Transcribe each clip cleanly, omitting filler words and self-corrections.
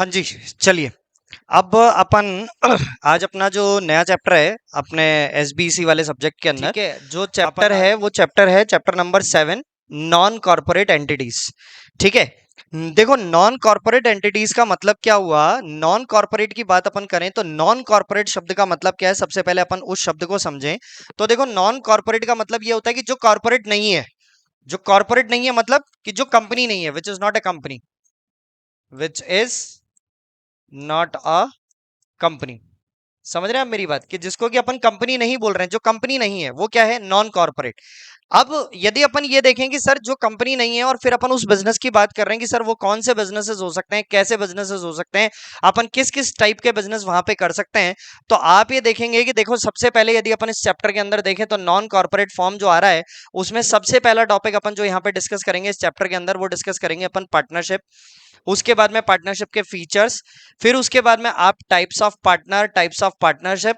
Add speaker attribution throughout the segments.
Speaker 1: हाँ जी, चलिए। अब अपन आज अपना जो नया चैप्टर है अपने एसबीसी वाले सब्जेक्ट के अंदर,
Speaker 2: ठीक है। जो
Speaker 1: अपन
Speaker 2: चैप्टर
Speaker 1: आज
Speaker 2: है वो चैप्टर है chapter number 7,
Speaker 1: non corporate entities. ठीक है। देखो, नॉन कॉर्पोरेट एंटिटीज का मतलब क्या हुआ। नॉन कॉर्पोरेट की बात अपन करें तो नॉन कॉर्पोरेट शब्द का मतलब क्या है, सबसे पहले अपन उस शब्द को समझें। तो देखो, नॉन कॉर्पोरेट का मतलब ये होता है कि जो कॉर्पोरेट नहीं है। जो कॉर्पोरेट नहीं है मतलब कि जो कंपनी नहीं है, which is not a company, which is not a company. समझ रहे हैं आप मेरी बात, कि जिसको कि अपन कंपनी नहीं बोल रहे हैं, जो कंपनी नहीं है वो क्या है, नॉन कॉर्पोरेट। अब यदि अपन ये देखें कि सर जो कंपनी नहीं है और फिर अपन उस बिजनेस की बात कर रहे हैं कि सर वो कौन से बिजनेसेस हो सकते हैं, कैसे बिजनेसेस हो सकते हैं, अपन किस किस टाइप के बिजनेस वहां पे कर सकते हैं। तो आप ये देखेंगे कि देखो, सबसे पहले यदि अपन इस चैप्टर के अंदर देखें तो नॉन कॉर्पोरेट फॉर्म जो आ रहा है, उसमें सबसे पहला टॉपिक अपन जो यहाँ पे डिस्कस करेंगे इस चैप्टर के अंदर, वो डिस्कस करेंगे अपन पार्टनरशिप। उसके बाद में पार्टनरशिप के फीचर्स, फिर उसके बाद में आप types of partner, types of partnership.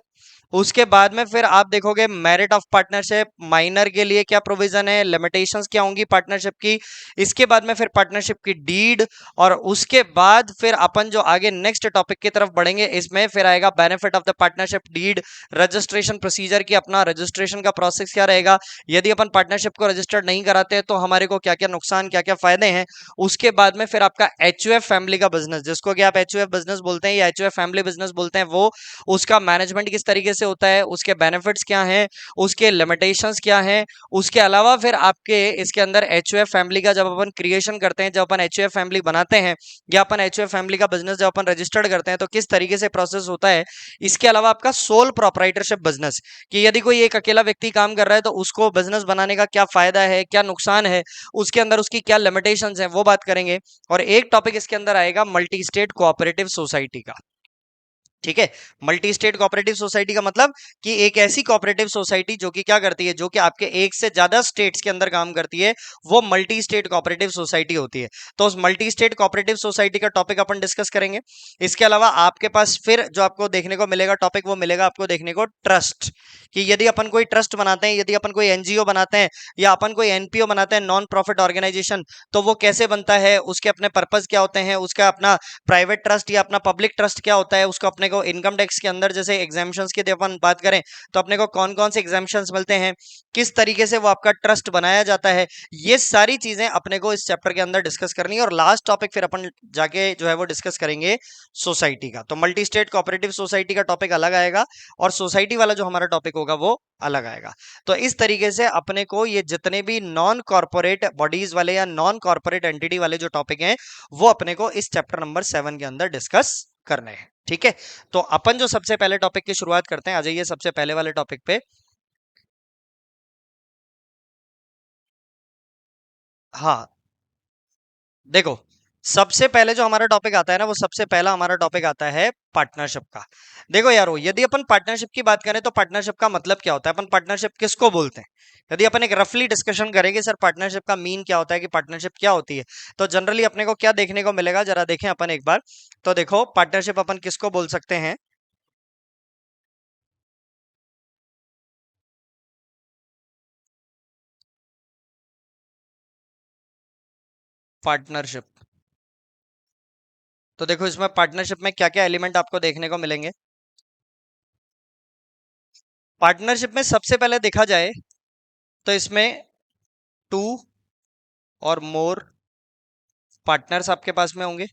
Speaker 1: उसके बाद में फिर आप देखोगे मेरिट ऑफ पार्टनरशिप, माइनर के लिए क्या प्रोविजन है, लिमिटेशंस क्या होंगी पार्टनरशिप की। इसके बाद में फिर पार्टनरशिप की डीड, और उसके बाद फिर अपन जो आगे नेक्स्ट टॉपिक की तरफ बढ़ेंगे इसमें फिर आएगा benefit of the partnership deed, registration procedure की, अपना रजिस्ट्रेशन का प्रोसेस क्या रहेगा, यदि अपन पार्टनरशिप को रजिस्टर्ड नहीं कराते हैं तो हमारे को क्या क्या नुकसान, क्या क्या फायदे हैं। उसके बाद में फिर आपका एचयूएफ फैमिली का बिजनेस, जिसको कि आप एचयूएफ बिजनेस बोलते हैं या एचयूएफ फैमिली बिजनेस बोलते हैं, वो उसका मैनेजमेंट किस तरीके से होता है, उसके बेनिफिट्स क्या हैं, उसके लिमिटेशंस क्या हैं। उसके अलावा फिर आपके इसके अंदर एचयूएफ फैमिली का जब अपन क्रिएशन करते हैं, जब अपन एचयूएफ फैमिली बनाते हैं या अपन एचयूएफ फैमिली का बिजनेस जब अपन रजिस्टर्ड करते हैं तो किस तरीके से प्रोसेस होता है। इसके अलावा आपका सोल प्रोप्राइटरशिप बिजनेस, कि यदि कोई एक अकेला व्यक्ति काम कर रहा है तो उसको बिजनेस बनाने का क्या फायदा है, क्या नुकसान है, उसके अंदर उसकी क्या लिमिटेशंस हैं, वो बात करेंगे। और एक टॉपिक इसके अंदर आएगा मल्टी स्टेट कोऑपरेटिव सोसाइटी का। ठीक है। मल्टी स्टेट कोऑपरेटिव सोसाइटी का मतलब कि एक ऐसी कोऑपरेटिव सोसाइटी जो कि क्या करती है, जो कि आपके एक से ज्यादा स्टेट्स के अंदर काम करती है, वो मल्टी स्टेट कोऑपरेटिव सोसाइटी होती है। तो उस मल्टी स्टेट कोऑपरेटिव सोसाइटी का टॉपिक अपन डिस्कस करेंगे। इसके अलावा आपके पास फिर जो आपको देखने को मिलेगा टॉपिक, वो मिलेगा आपको देखने को ट्रस्ट, कि यदि अपन कोई ट्रस्ट बनाते हैं, यदि अपन कोई एनजीओ बनाते हैं या अपन कोई एनपीओ बनाते हैं, नॉन प्रॉफिट ऑर्गेनाइजेशन, तो वो कैसे बनता है, उसके अपने पर्पज क्या होते हैं, उसका अपना प्राइवेट ट्रस्ट या अपना पब्लिक ट्रस्ट क्या होता है, उसको अपने को इनकम टैक्स के अंदर जैसे एग्जाम्पशंस की यदि अपन बात करें तो अपने को कौन कौन से एग्जाम्पशंस मिलते हैं, किस तरीके से वो आपका ट्रस्ट बनाया जाता है, ये सारी चीजें अपने को इस चैप्टर के अंदर डिस्कस करनी है। और लास्ट टॉपिक फिर अपन जाके जो है वो डिस्कस करेंगे सोसाइटी का। तो मल्टी स्टेट कोऑपरेटिव सोसाइटी का टॉपिक अलग आएगा और सोसाइटी वाला जो हमारा टॉपिक होगा वो अलग आएगा। तो इस तरीके से अपने को ये जितने भी नॉन कॉर्पोरेट बॉडीज वाले या नॉन कॉर्पोरेट एंटिटी वाले जो टॉपिक हैं, वो अपने को इस चैप्टर नंबर 7 के अंदर डिस्कस करने हैं। ठीक है। तो अपन जो सबसे पहले टॉपिक की शुरुआत करते हैं, आ जाइए सबसे पहले वाले टॉपिक पे। हाँ, देखो, सबसे पहले जो हमारा टॉपिक आता है ना, वो सबसे पहला हमारा टॉपिक आता है पार्टनरशिप का। देखो यारो, यदि अपन पार्टनरशिप की बात करें तो पार्टनरशिप का मतलब क्या होता है, अपन पार्टनरशिप किसको बोलते हैं। यदि अपन एक रफली डिस्कशन करेंगे सर पार्टनरशिप का मीन क्या होता है, कि पार्टनरशिप क्या होती है, तो जनरली अपने को क्या देखने को मिलेगा, जरा देखें अपन एक बार। तो देखो, पार्टनरशिप अपन किसको बोल सकते हैं, पार्टनरशिप। तो देखो, इसमें पार्टनरशिप में क्या क्या एलिमेंट आपको देखने को मिलेंगे। पार्टनरशिप में सबसे पहले देखा जाए तो इसमें टू और मोर पार्टनर्स आपके पास में होंगे,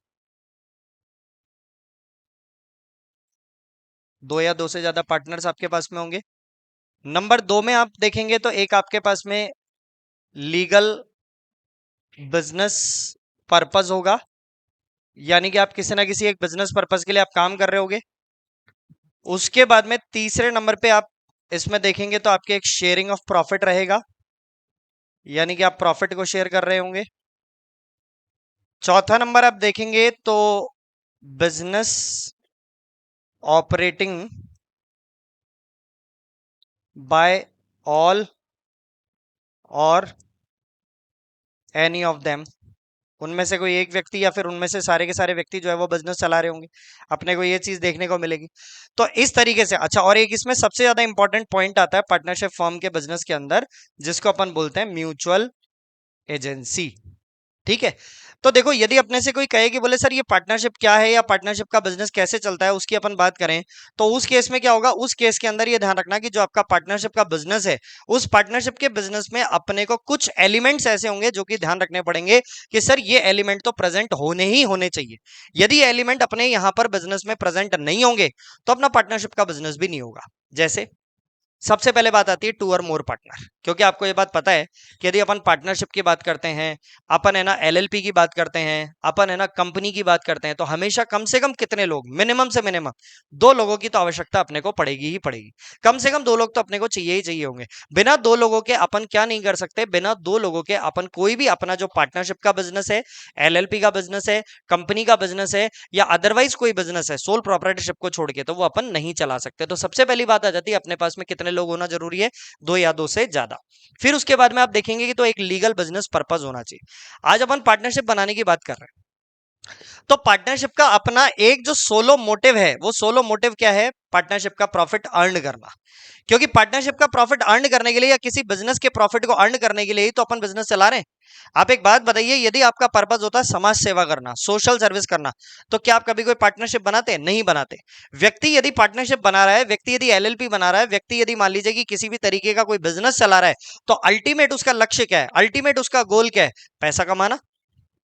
Speaker 1: दो या दो से ज्यादा पार्टनर्स आपके पास में होंगे। नंबर दो में आप देखेंगे तो एक आपके पास में लीगल बिजनेस पर्पस होगा, यानी कि आप किसी ना किसी एक बिजनेस पर्पस के लिए आप काम कर रहे होगे। उसके बाद में तीसरे नंबर पे आप इसमें देखेंगे तो आपके एक शेयरिंग ऑफ प्रॉफिट रहेगा, यानी कि आप प्रॉफिट को शेयर कर रहे होंगे। चौथा नंबर आप देखेंगे तो business operating bye all or any of them, उनमें से कोई एक व्यक्ति या फिर उनमें से सारे के सारे व्यक्ति जो है वो बिजनेस चला रहे होंगे। अपने को ये चीज देखने को मिलेगी। तो इस तरीके से, अच्छा, और एक इसमें सबसे ज्यादा इंपॉर्टेंट पॉइंट आता है पार्टनरशिप फॉर्म के बिजनेस के अंदर, जिसको अपन बोलते हैं म्यूचुअल एजेंसी। ठीक है। तो देखो यदि अपने से कोई कहे कि बोले सर ये पार्टनरशिप क्या है या पार्टनरशिप का बिजनेस कैसे चलता है, उसकी अपन बात करें, तो उस केस में क्या होगा, उस केस के अंदर ये ध्यान रखना कि जो आपका पार्टनरशिप का बिजनेस है, उस पार्टनरशिप के बिजनेस में अपने को कुछ एलिमेंट्स ऐसे होंगे जो कि ध्यान रखने पड़ेंगे कि सर ये एलिमेंट तो प्रेजेंट होने ही होने चाहिए। यदि ये एलिमेंट अपने यहां पर बिजनेस में प्रेजेंट नहीं होंगे तो अपना पार्टनरशिप का बिजनेस भी नहीं होगा। जैसे सबसे पहले बात आती है टू और मोर पार्टनर, क्योंकि आपको ये बात पता है कि यदि अपन पार्टनरशिप की बात करते हैं, अपन है ना एलएलपी की बात करते हैं, अपन है ना कंपनी की बात करते हैं, तो हमेशा कम से कम कितने लोग, मिनिमम से मिनिमम दो लोगों की तो आवश्यकता अपने को पड़ेगी ही पड़ेगी। कम से कम दो लोग तो अपने को चाहिए ही चाहिए होंगे। बिना दो लोगों के अपन क्या नहीं कर सकते, बिना दो लोगों के अपन कोई भी अपना जो पार्टनरशिप का बिजनेस है, एलएलपी का बिजनेस है, कंपनी का बिजनेस है, या अदरवाइज कोई बिजनेस है सोल प्रोप्राइटरशिप को छोड़ के, तो वो अपन नहीं चला सकते। तो सबसे पहली बात आ जाती है अपने पास में कितने लोग होना जरूरी है, दो या दो से ज्यादा। फिर उसके बाद में आप देखेंगे कि तो एक लीगल बिजनेस पर्पस होना चाहिए। आज अपन पार्टनरशिप बनाने की बात कर रहे हैं, तो पार्टनरशिप का अपना एक जो सोलो मोटिव है, वो सोलो मोटिव क्या है, पार्टनरशिप का प्रॉफिट अर्न करना। क्योंकि पार्टनरशिप का प्रॉफिट अर्न करने के लिए या किसी बिजनेस के प्रॉफिट को अर्न करने के लिए ही तो अपन बिजनेस चला रहे हैं। आप एक बात बताइए, यदि आपका पर्पस होता है समाज सेवा करना, सोशल सर्विस करना, तो क्या आप कभी कोई पार्टनरशिप बनाते हैं? नहीं बनाते। व्यक्ति यदि पार्टनरशिप बना रहा है, व्यक्ति यदि एलएलपी बना रहा है, व्यक्ति यदि मान लीजिए कि किसी भी तरीके का कोई बिजनेस चला रहा है, तो अल्टीमेट उसका लक्ष्य क्या है, अल्टीमेट उसका गोल क्या है? पैसा कमाना,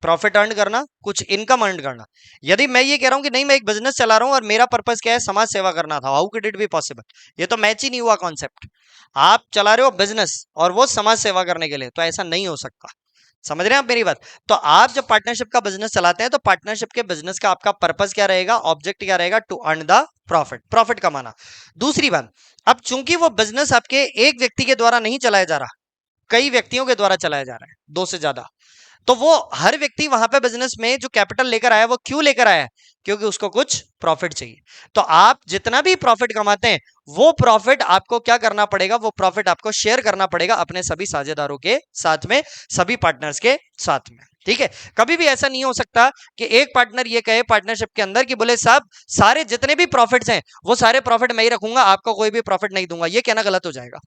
Speaker 1: प्रॉफिट अर्न करना, कुछ इनकम अर्न करना। यदि मैं ये कह रहा हूं कि नहीं मैं एक बिजनेस चला रहा हूं और मेरा पर्पस क्या है, समाज सेवा करना था, how could it be possible? ये तो मैच ही नहीं हुआ कॉन्सेप्ट। आप चला रहे हो बिजनेस और वो समाज सेवा करने के लिए, तो ऐसा नहीं हो सकता। समझ रहे हैं आप मेरी बात? तो आप जब पार्टनरशिप का बिजनेस चलाते हैं तो पार्टनरशिप के बिजनेस का आपका पर्पस क्या रहेगा, ऑब्जेक्ट क्या रहेगा? To earn the profit, profit कमाना। दूसरी बात, अब चूंकि वो बिजनेस आपके एक व्यक्ति के द्वारा नहीं चलाया जा रहा, कई व्यक्तियों के द्वारा चलाया जा रहा है, दो से ज्यादा, तो वो हर व्यक्ति वहां पे बिजनेस में जो कैपिटल लेकर आया, वो क्यों लेकर आया है? क्योंकि उसको कुछ प्रॉफिट चाहिए। तो आप जितना भी प्रॉफिट कमाते हैं, वो प्रॉफिट आपको क्या करना पड़ेगा, वो प्रॉफिट आपको शेयर करना पड़ेगा अपने सभी साझेदारों के साथ में, सभी पार्टनर्स के साथ में। ठीक है। कभी भी ऐसा नहीं हो सकता कि एक पार्टनर ये कहे पार्टनरशिप के अंदर कि बोले साहब सारे जितने भी प्रॉफिट्स हैं वो सारे प्रॉफिट मैं ही रखूंगा, आपको कोई भी प्रॉफिट नहीं दूंगा। ये कहना गलत हो जाएगा।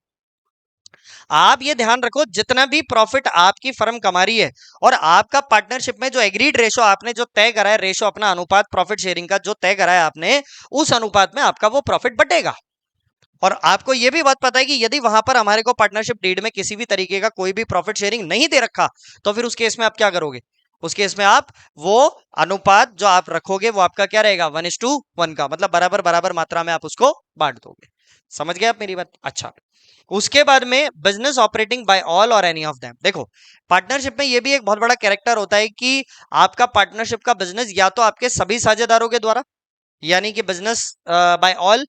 Speaker 1: आप ये ध्यान रखो, जितना भी प्रॉफिट आपकी फर्म कमा रही है और आपका पार्टनरशिप में जो एग्रीड रेशो आपने जो तय करा है, रेशो अपना अनुपात प्रॉफिट शेयरिंग का जो तय करा है आपने, उस अनुपात में आपका वो प्रॉफिट बटेगा। और आपको ये भी बात पता है कि यदि वहां पर हमारे को पार्टनरशिप डीड में किसी भी तरीके का कोई भी प्रॉफिट शेयरिंग नहीं दे रखा, तो फिर उस केस में आप क्या करोगे? उस केस में आप वो अनुपात जो आप रखोगे वो आपका क्या रहेगा? 1:1 का, मतलब बराबर बराबर मात्रा में आप उसको बांट दोगे। समझ गए आप मेरी बात? अच्छा। उसके बाद में business operating bye all or any of them. देखो पार्टनरशिप में ये भी एक बहुत बड़ा कैरेक्टर होता है कि आपका पार्टनरशिप का बिजनेस या तो आपके सभी साझेदारों के द्वारा, यानी कि बिजनेस बाय ऑल,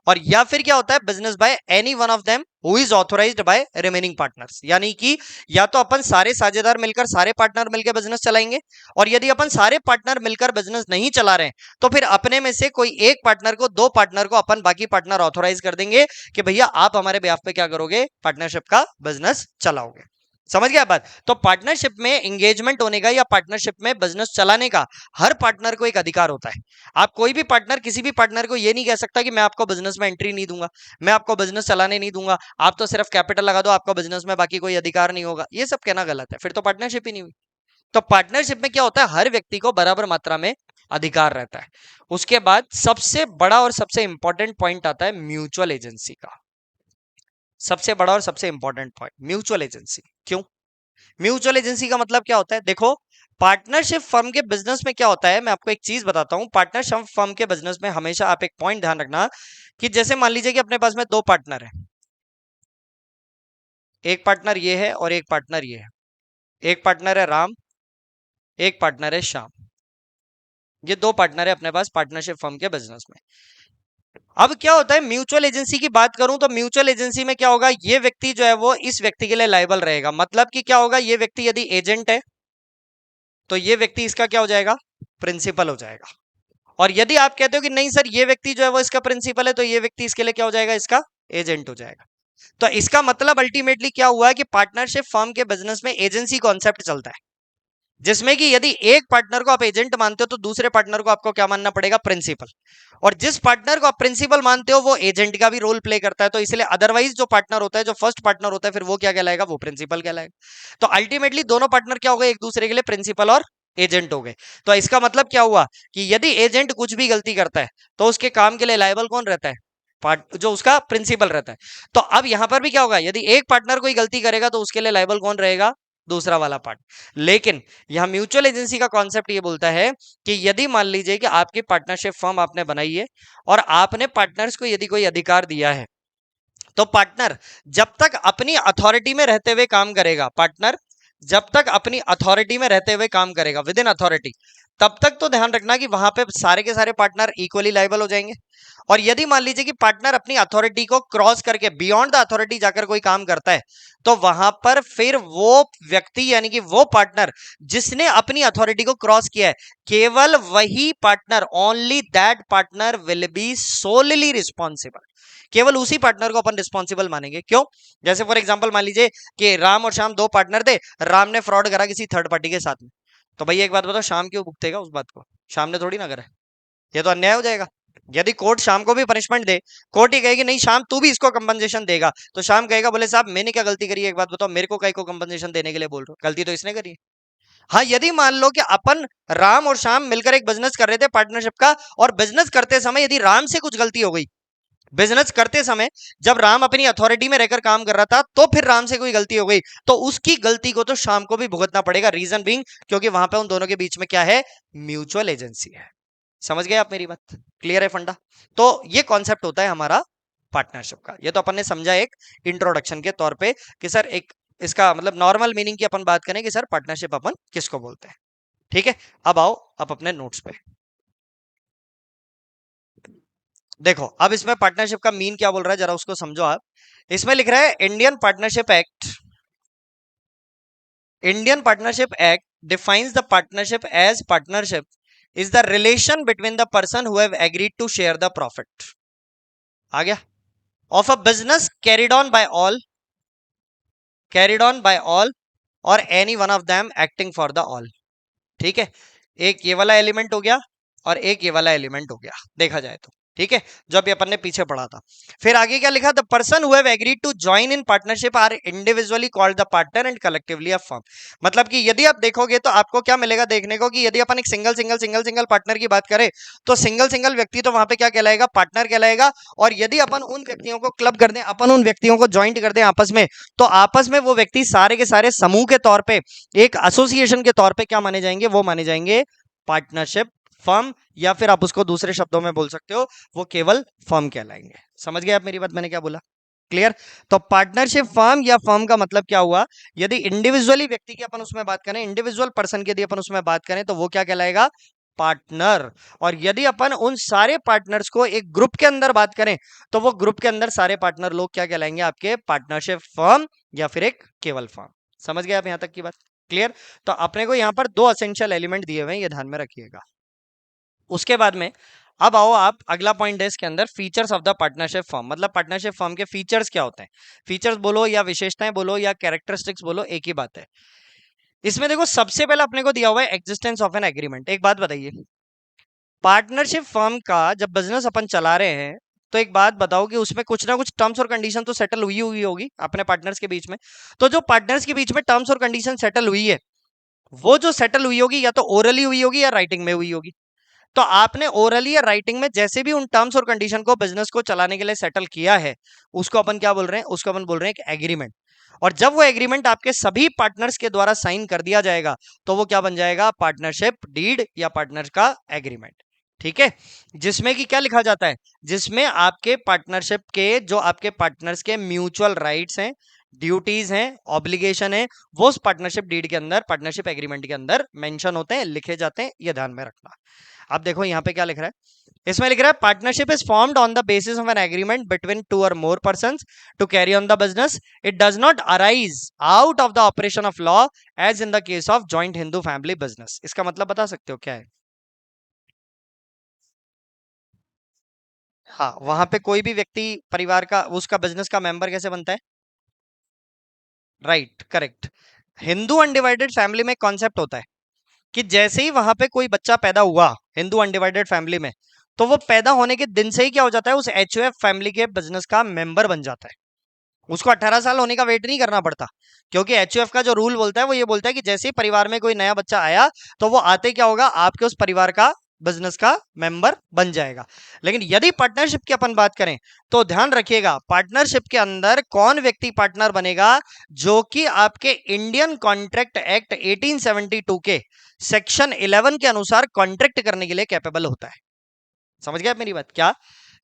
Speaker 1: और या फिर क्या होता है, business by any one of them who is authorised by remaining partners. यानी कि या तो अपन सारे साझेदार मिलकर, सारे पार्टनर मिलकर बिजनेस चलाएंगे, और यदि अपन सारे पार्टनर मिलकर बिजनेस नहीं चला रहे हैं तो फिर अपने में से कोई एक पार्टनर को, दो पार्टनर को अपन बाकी पार्टनर ऑथोराइज कर देंगे कि भैया आप हमारे बेहाफ पे क्या करोगे, पार्टनरशिप का बिजनेस चलाओगे। समझ गया बात? तो पार्टनरशिप में एंगेजमेंट होने का या पार्टनरशिप में बिजनेस चलाने का हर पार्टनर को एक अधिकार होता है। आप कोई भी पार्टनर किसी भी पार्टनर को ये नहीं कह सकता कि मैं आपको बिजनेस में एंट्री नहीं दूंगा, मैं आपको बिजनेस चलाने नहीं दूंगा, आप तो सिर्फ कैपिटल लगा दो, आपको बिजनेस में बाकी कोई अधिकार नहीं होगा। ये सब कहना गलत है, फिर तो पार्टनरशिप ही नहीं हुई। तो पार्टनरशिप में क्या होता है, हर व्यक्ति को बराबर मात्रा में अधिकार रहता है। उसके बाद सबसे बड़ा और सबसे इंपॉर्टेंट पॉइंट आता है म्यूचुअल एजेंसी का। सबसे बड़ा और सबसे इंपॉर्टेंट पॉइंट म्यूचुअल एजेंसी। क्यों? म्यूचुअल एजेंसी का मतलब क्या होता है? देखो पार्टनरशिप फर्म के बिजनेस में क्या होता है, मैं आपको एक चीज बताता हूं। पार्टनरशिप फर्म के बिजनेस में हमेशा आप एक पॉइंट ध्यान रखना कि जैसे मान लीजिए कि अपने पास में दो पार्टनर है, एक पार्टनर ये है और एक पार्टनर ये है। एक पार्टनर है राम, एक पार्टनर है श्याम। ये दो पार्टनर है अपने पास पार्टनरशिप फर्म के बिजनेस में। अब क्या होता है, म्यूचुअल एजेंसी की बात करूं तो म्यूचुअल एजेंसी में क्या होगा, ये व्यक्ति जो है वो इस व्यक्ति के लिए लायबल रहेगा। मतलब कि क्या होगा, ये व्यक्ति यदि एजेंट है तो ये व्यक्ति इसका क्या हो जाएगा, प्रिंसिपल हो जाएगा। और यदि आप कहते हो कि नहीं सर ये व्यक्ति जो है वो इसका प्रिंसिपल है, तो ये व्यक्ति इसके लिए क्या हो जाएगा, इसका एजेंट हो जाएगा। तो इसका मतलब अल्टीमेटली क्या हुआ है कि पार्टनरशिप फर्म के बिजनेस में एजेंसी कॉन्सेप्ट चलता है। जिसमें कि यदि एक पार्टनर को आप एजेंट मानते हो तो दूसरे पार्टनर को आपको क्या मानना पड़ेगा, प्रिंसिपल। और जिस पार्टनर को आप प्रिंसिपल मानते हो वो एजेंट का भी रोल प्ले करता है, तो इसलिए अदरवाइज जो पार्टनर होता है, जो फर्स्ट पार्टनर होता है, फिर वो क्या कहलाएगा, वो प्रिंसिपल कहलाएगा। तो अल्टीमेटली दोनों पार्टनर क्या हो गए एक दूसरे के लिए, प्रिंसिपल और एजेंट हो गए। तो इसका मतलब क्या हुआ कि यदि एजेंट कुछ भी गलती करता है तो उसके काम के लिए लायबल कौन रहता है, पार्ट जो उसका प्रिंसिपल रहता है। तो अब यहां पर भी क्या होगा, यदि एक पार्टनर कोई गलती करेगा तो उसके लिए लायबल कौन रहेगा, दूसरा वाला पार्ट। लेकिन यहां म्यूचुअल एजेंसी का कॉन्सेप्ट ये बोलता है कि यदि मान लीजिए कि आपकी पार्टनरशिप फर्म आपने बनाई है और आपने पार्टनर्स को यदि कोई अधिकार दिया है, तो पार्टनर जब तक अपनी अथॉरिटी में रहते हुए काम करेगा, पार्टनर जब तक अपनी अथॉरिटी में रहते हुए काम करेगा, विद इन अथॉरिटी, तब तक तो ध्यान रखना कि वहां पे सारे के सारे पार्टनर इक्वली लायबल हो जाएंगे। और यदि मान लीजिए कि पार्टनर अपनी अथॉरिटी को क्रॉस करके बियॉन्ड द अथॉरिटी जाकर कोई काम करता है, तो वहां पर फिर वो व्यक्ति यानी कि वो पार्टनर जिसने अपनी अथॉरिटी को क्रॉस किया है, केवल वही partner, only that partner will be solely responsible. केवल उसी पार्टनर को अपन रिस्पॉन्सिबल मानेंगे। क्यों? जैसे फॉर एग्जांपल मान लीजिए कि राम और श्याम दो पार्टनर थे, राम ने फ्रॉड करा किसी थर्ड पार्टी के साथ में, तो भैया एक बात बताओ, शाम क्यों भुगतेगा उस बात को, शाम ने थोड़ी ना करा है। ये तो अन्याय हो जाएगा। यदि कोर्ट शाम को भी पनिशमेंट दे, कोर्ट ही कहेगी नहीं शाम तू भी इसको कंपनसेशन देगा, तो शाम कहेगा बोले साहब मैंने क्या गलती करी है, एक बात बताओ, मेरे को कहीं को कंपनसेशन देने के लिए बोल रहे हो, गलती तो इसने करी है। हाँ, यदि मान लो कि अपन राम और श्याम मिलकर एक बिजनेस कर रहे थे पार्टनरशिप का, और बिजनेस करते समय यदि राम से कुछ गलती हो गई, बिजनेस करते समय जब राम अपनी अथॉरिटी में रहकर काम कर रहा था, तो फिर राम से कोई गलती हो गई, तो उसकी गलती को तो शाम को भी भुगतना पड़ेगा। रीजन बीइंग क्योंकि वहां पे उन दोनों के बीच में क्या है, म्यूचुअल एजेंसी है। समझ गए आप मेरी बात, क्लियर है फंडा? तो ये कॉन्सेप्ट होता है हमारा पार्टनरशिप का। ये तो अपन ने समझा एक इंट्रोडक्शन के तौर पे कि सर एक इसका मतलब नॉर्मल मीनिंग की अपन बात करें कि सर पार्टनरशिप अपन किसको बोलते हैं। ठीक है, अब आओ आप अपने नोट्स पे। देखो अब इसमें पार्टनरशिप का मीन क्या बोल रहा है जरा उसको समझो आप। इसमें लिख रहा है Indian partnership act, Indian partnership act defines the partnership as partnership is the relation between the person who have agreed to share the profit, आ गया, of a business carried on by all or any one of them acting for the all। ठीक है, एक ये वाला element हो गया और एक ये वाला एलिमेंट हो गया देखा जाए तो। ठीक है, जो अभी अपन ने पीछे पढ़ा था। फिर आगे क्या लिखा, the person who have agreed to join in partnership are individually called the partner and collectively a firm. मतलब कि यदि आप देखोगे तो आपको क्या मिलेगा देखने को कि यदि अपन एक single single single single partner की बात करें तो सिंगल सिंगल व्यक्ति तो वहां पे क्या कहलाएगा, पार्टनर कहलाएगा। और यदि अपन उन व्यक्तियों को क्लब कर दें, अपन उन व्यक्तियों को ज्वाइंट कर दें आपस में, तो आपस में वो व्यक्ति सारे के सारे समूह के तौर पे, एक एसोसिएशन के तौर पे क्या माने जाएंगे, वो माने जाएंगे पार्टनरशिप फर्म, या फिर आप उसको दूसरे शब्दों में बोल सकते हो वो केवल फर्म कहलाएंगे। समझ गए आप मेरी बात, मैंने क्या बोला, क्लियर? तो पार्टनरशिप फर्म या फर्म का मतलब क्या हुआ, यदि इंडिविजुअली व्यक्ति की अपन उसमें बात करें, इंडिविजुअल पर्सन की यदि अपन उसमें बात करें तो वो क्या कहलाएगा, पार्टनर। और यदि अपन उन सारे पार्टनर्स को एक ग्रुप के अंदर बात करें तो वो ग्रुप के अंदर सारे पार्टनर लोग क्या कहलाएंगे, आपके पार्टनरशिप फर्म या फिर एक केवल फर्म। समझ गए आप यहां तक की बात, क्लियर? तो अपने को यहां पर दो असेंशियल एलिमेंट दिए हुए हैं, ये ध्यान में रखिएगा। उसके बाद में अब आओ आप अगला पॉइंट है इसके अंदर, features of the partnership firm. मतलब पार्टनरशिप फर्म के फीचर्स क्या होते हैं, फीचर्स बोलो या विशेषताएं बोलो या कैरेक्टरिस्टिक्स बोलो, एक ही बात है। इसमें देखो सबसे पहले अपने को दिया हुआ है एग्जिस्टेंस ऑफ एन एग्रीमेंट। एक बात बताइए, पार्टनरशिप फर्म का जब बिजनेस अपन चला रहे हैं तो एक बात बताओ कि उसमें कुछ ना कुछ टर्म्स और कंडीशन तो सेटल हुई हुई होगी अपने पार्टनर्स के बीच में। तो जो पार्टनर्स के बीच में टर्म्स और कंडीशन सेटल हुई है, वो जो सेटल हुई होगी या तो ओरली हुई होगी या राइटिंग में हुई होगी। तो आपने ओरली या राइटिंग में जैसे भी उन टर्म्स और कंडीशन को बिजनेस को चलाने के लिए सेटल किया है, उसको अपन क्या बोल रहे हैं, उसको अपन बोल रहे हैं एक एग्रीमेंट। और जब वो एग्रीमेंट आपके सभी पार्टनर्स के द्वारा साइन कर दिया जाएगा तो वो क्या बन जाएगा, पार्टनरशिप डीड या पार्टनर का एग्रीमेंट। ठीक है, जिसमें कि क्या लिखा जाता है, जिसमें आपके पार्टनरशिप के जो आपके पार्टनर्स के म्यूचुअल राइट्स हैं, ड्यूटीज हैं, ऑब्लिगेशन है, वो उस पार्टनरशिप डीड के अंदर, पार्टनरशिप एग्रीमेंट के अंदर मेंशन होते हैं, लिखे जाते हैं, ये ध्यान में रखना। अब देखो यहां पे क्या लिख रहा है, इसमें लिख रहा है partnership is formed on the basis of an agreement between two or more persons to carry on the business. It does not arise out of the operation of law as in the case of joint Hindu family business. इसका मतलब बता सकते हो क्या है? हाँ, वहां पे कोई भी व्यक्ति परिवार का उसका बिजनेस का मेंबर कैसे बनता है, right, correct. Hindu undivided family में कॉन्सेप्ट होता है कि जैसे ही वहां पे कोई बच्चा पैदा हुआ हिंदू अनडिवाइडेड फैमिली में, तो वो पैदा होने के दिन से ही क्या हो जाता है, उस एचयूएफ फैमिली के बिजनेस का मेंबर बन जाता है। उसको 18 साल होने का वेट नहीं करना पड़ता, क्योंकि एचयूएफ का जो रूल बोलता है वो ये बोलता है कि जैसे ही परिवार में कोई नया बच्चा आया, तो वो आते क्या होगा, आपके उस परिवार का बिजनेस का मेंबर बन जाएगा। लेकिन यदि पार्टनरशिप की अपन बात करें, तो ध्यान रखिएगा, पार्टनरशिप के अंदर कौन व्यक्ति पार्टनर बनेगा, जो कि आपके इंडियन कॉन्ट्रैक्ट एक्ट 1872 के सेक्शन 11 के अनुसार कॉन्ट्रैक्ट करने के लिए कैपेबल होता है। समझ गए आप मेरी बात? क्या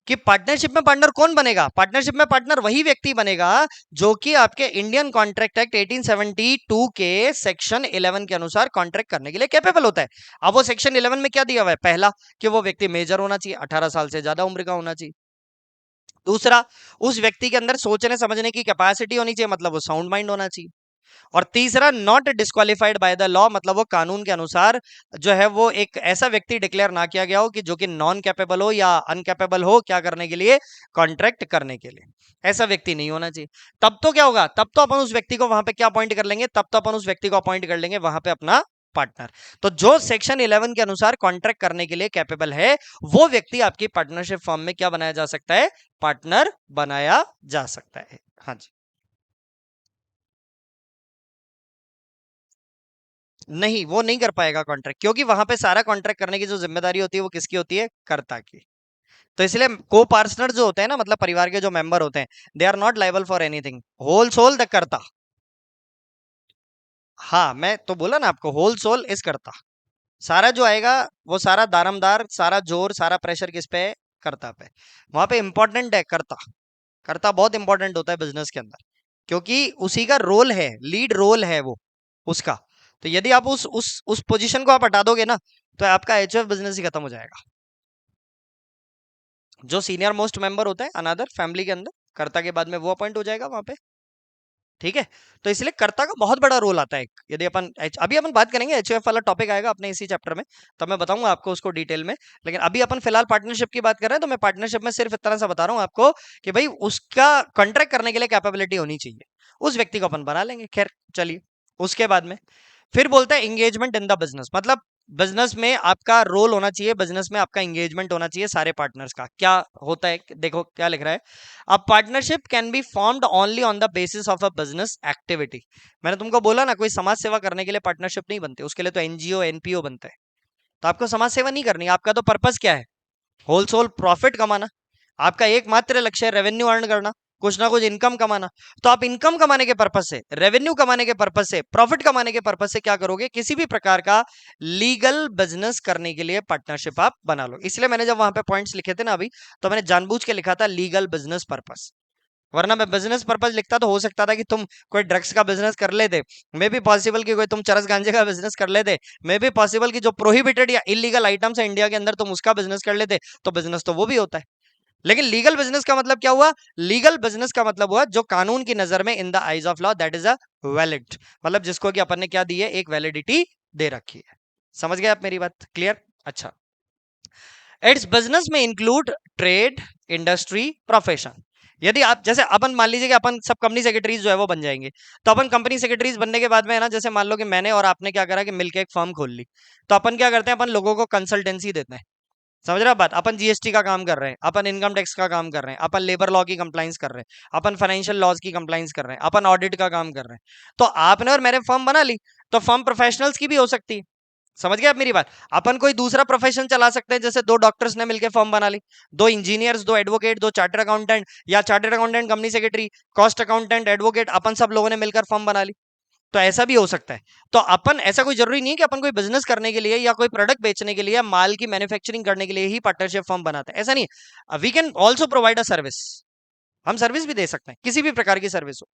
Speaker 1: कि पार्टनरशिप में पार्टनर कौन बनेगा, पार्टनरशिप में पार्टनर वही व्यक्ति बनेगा जो कि आपके इंडियन कॉन्ट्रैक्ट एक्ट 1872 के सेक्शन 11 के अनुसार कॉन्ट्रैक्ट करने के लिए कैपेबल होता है। अब वो सेक्शन 11 में क्या दिया हुआ है, पहला कि वो व्यक्ति मेजर होना चाहिए, 18 साल से ज्यादा उम्र का होना चाहिए। दूसरा, उस व्यक्ति के अंदर सोचने समझने की कैपेसिटी होनी चाहिए, मतलब वो साउंड माइंड होना चाहिए। और तीसरा, not disqualified by the law, मतलब वो कानून के अनुसार जो है वो एक ऐसा व्यक्ति डिक्लेयर ना किया गया हो कि जो कि नॉन कैपेबल हो या अनकैपेबल हो क्या करने के लिए, कॉन्ट्रैक्ट करने के लिए। ऐसा व्यक्ति नहीं होना चाहिए। तब तो क्या होगा, तब तो अपन उस व्यक्ति को वहां पे क्या अपॉइंट कर लेंगे, तब तो अपन उस व्यक्ति को अपॉइंट कर लेंगे वहां पे अपना पार्टनर। तो जो सेक्शन 11 के अनुसार कॉन्ट्रैक्ट करने के लिए कैपेबल है, वो व्यक्ति आपकी पार्टनरशिप फॉर्म में क्या बनाया जा सकता है, पार्टनर बनाया जा सकता है। हाँ जी। नहीं, वो नहीं कर पाएगा कॉन्ट्रैक्ट, क्योंकि वहां पे सारा कॉन्ट्रैक्ट करने की जो जिम्मेदारी होती है वो किसकी होती है, कर्ता की। तो इसलिए को पार्टनर जो होते हैं ना, मतलब परिवार के जो मेंबर होते हैं, they are not liable for anything, whole sole the karta. हाँ, मैं तो बोला ना आपको, होल सोल इस कर्ता। सारा जो आएगा वो सारा दारमदार, सारा जोर, सारा प्रेशर किस पे है, कर्ता पे। वहां पे इंपॉर्टेंट है कर्ता। कर्ता बहुत इंपॉर्टेंट होता है बिजनेस के अंदर, क्योंकि उसी का रोल है, लीड रोल है वो उसका। तो यदि आप उस पोजीशन को आप हटा दोगे ना, तो आपका एचएफ बिजनेस ही खत्म हो जाएगा। जो सीनियर मोस्ट मेंबर होता है अनदर फैमिली के अंदर, कर्ता के बाद में वो अपॉइंट हो जाएगा वहां पे। ठीक है। तो इसलिए कर्ता का बहुत बड़ा रोल आता है। यदि अपन अभी अपन बात करेंगे, एचयूएफ वाला टॉपिक आएगा अपने इसी चैप्टर में, तब मैं बताऊंगा आपको उसको डिटेल में। लेकिन अभी अपन फिलहाल पार्टनरशिप की बात कर रहे हैं, तो मैं पार्टनरशिप में सिर्फ इतना सा बता रहा हूँ आपको कि भाई उसका कॉन्ट्रैक्ट करने के लिए कैपेबिलिटी होनी चाहिए, उस व्यक्ति को अपन बना लेंगे। खैर चलिए, उसके बाद में फिर बोलता है एंगेजमेंट इन द बिजनेस, मतलब बिजनेस में आपका रोल होना चाहिए, बिजनेस में आपका एंगेजमेंट होना चाहिए सारे पार्टनर्स का। क्या होता है, देखो क्या लिख रहा है, a partnership can be formed only on the basis of a business activity. मैंने तुमको बोला ना, कोई समाज सेवा करने के लिए पार्टनरशिप नहीं बनते, उसके लिए तो एनजीओ एनपीओ बनते हैं। तो आपको समाज सेवा नहीं करनी, आपका तो पर्पस क्या है, होल सोल प्रॉफिट कमाना। आपका एकमात्र लक्ष्य है रेवेन्यू अर्न करना, कुछ ना कुछ इनकम कमाना। तो आप इनकम कमाने के पर्पज से, रेवेन्यू कमाने के पर्पज से, प्रॉफिट कमाने के पर्पज से क्या करोगे, किसी भी प्रकार का लीगल बिजनेस करने के लिए पार्टनरशिप आप बना लो। इसलिए मैंने जब वहां पे पॉइंट्स लिखे थे ना अभी, तो मैंने जानबूझ के लिखा था लीगल बिजनेस पर्पस। वरना मैं बिजनेस पर्पस लिखता तो हो सकता था कि तुम कोई ड्रग्स का बिजनेस कर लेते, मे भी पॉसिबल कि कोई तुम चरस गांजे का बिजनेस कर लेते, मे भी पॉसिबल कि जो प्रोहिबिटेड या इलीगल आइटम्स है इंडिया के अंदर तुम उसका बिजनेस कर लेते, तो बिजनेस तो वो भी होता है। लेकिन लीगल बिजनेस का मतलब क्या हुआ, लीगल बिजनेस का मतलब हुआ जो कानून की नजर में in the eyes of law that is a valid, मतलब जिसको कि अपन ने क्या दी है, एक वैलिडिटी दे रखी है। समझ गए आप मेरी बात? क्लियर? अच्छा। इट्स बिजनेस में इंक्लूड ट्रेड, इंडस्ट्री, प्रोफेशन। यदि आप जैसे अपन मान लीजिए कि अपन सब कंपनी सेक्रेटरीज जो है वो बन जाएंगे, तो अपन कंपनी सेक्रेटरीज बनने के बाद में है ना, जैसे मान लो कि मैंने और आपने क्या करा कि मिलकर एक फर्म खोल ली, तो अपन क्या करते हैं, अपन लोगों को कंसल्टेंसी देते हैं। समझ रहे हो बात? अपन जीएसटी का काम कर रहे हैं, अपन इनकम टैक्स का काम कर रहे हैं, अपन लेबर लॉ की कंप्लाइंस कर रहे हैं, अपन फाइनेंशियल लॉज की कंप्लाइंस कर रहे हैं, अपन ऑडिट का काम कर रहे हैं। तो आपने और मैंने फर्म बना ली, तो फर्म प्रोफेशनल्स की भी हो सकती है। समझ गए आप मेरी बात? अपन कोई दूसरा प्रोफेशन चला सकते हैं, जैसे दो डॉक्टर्स ने मिलकर फर्म बना ली, दो इंजीनियर्स, दो एडवोकेट, दो चार्टर्ड अकाउंटेंट, या chartered accountant company secretary, cost accountant, advocate, अपन सब लोगों ने मिलकर फर्म बना ली। तो ऐसा भी हो सकता है। तो अपन ऐसा कोई जरूरी नहीं है कि अपन कोई बिजनेस करने के लिए या कोई प्रोडक्ट बेचने के लिए या माल की मैन्युफैक्चरिंग करने के लिए ही पार्टनरशिप फर्म बनाते हैं, ऐसा नहीं। We can also provide a service, हम सर्विस भी दे सकते हैं, किसी भी प्रकार की सर्विस हो।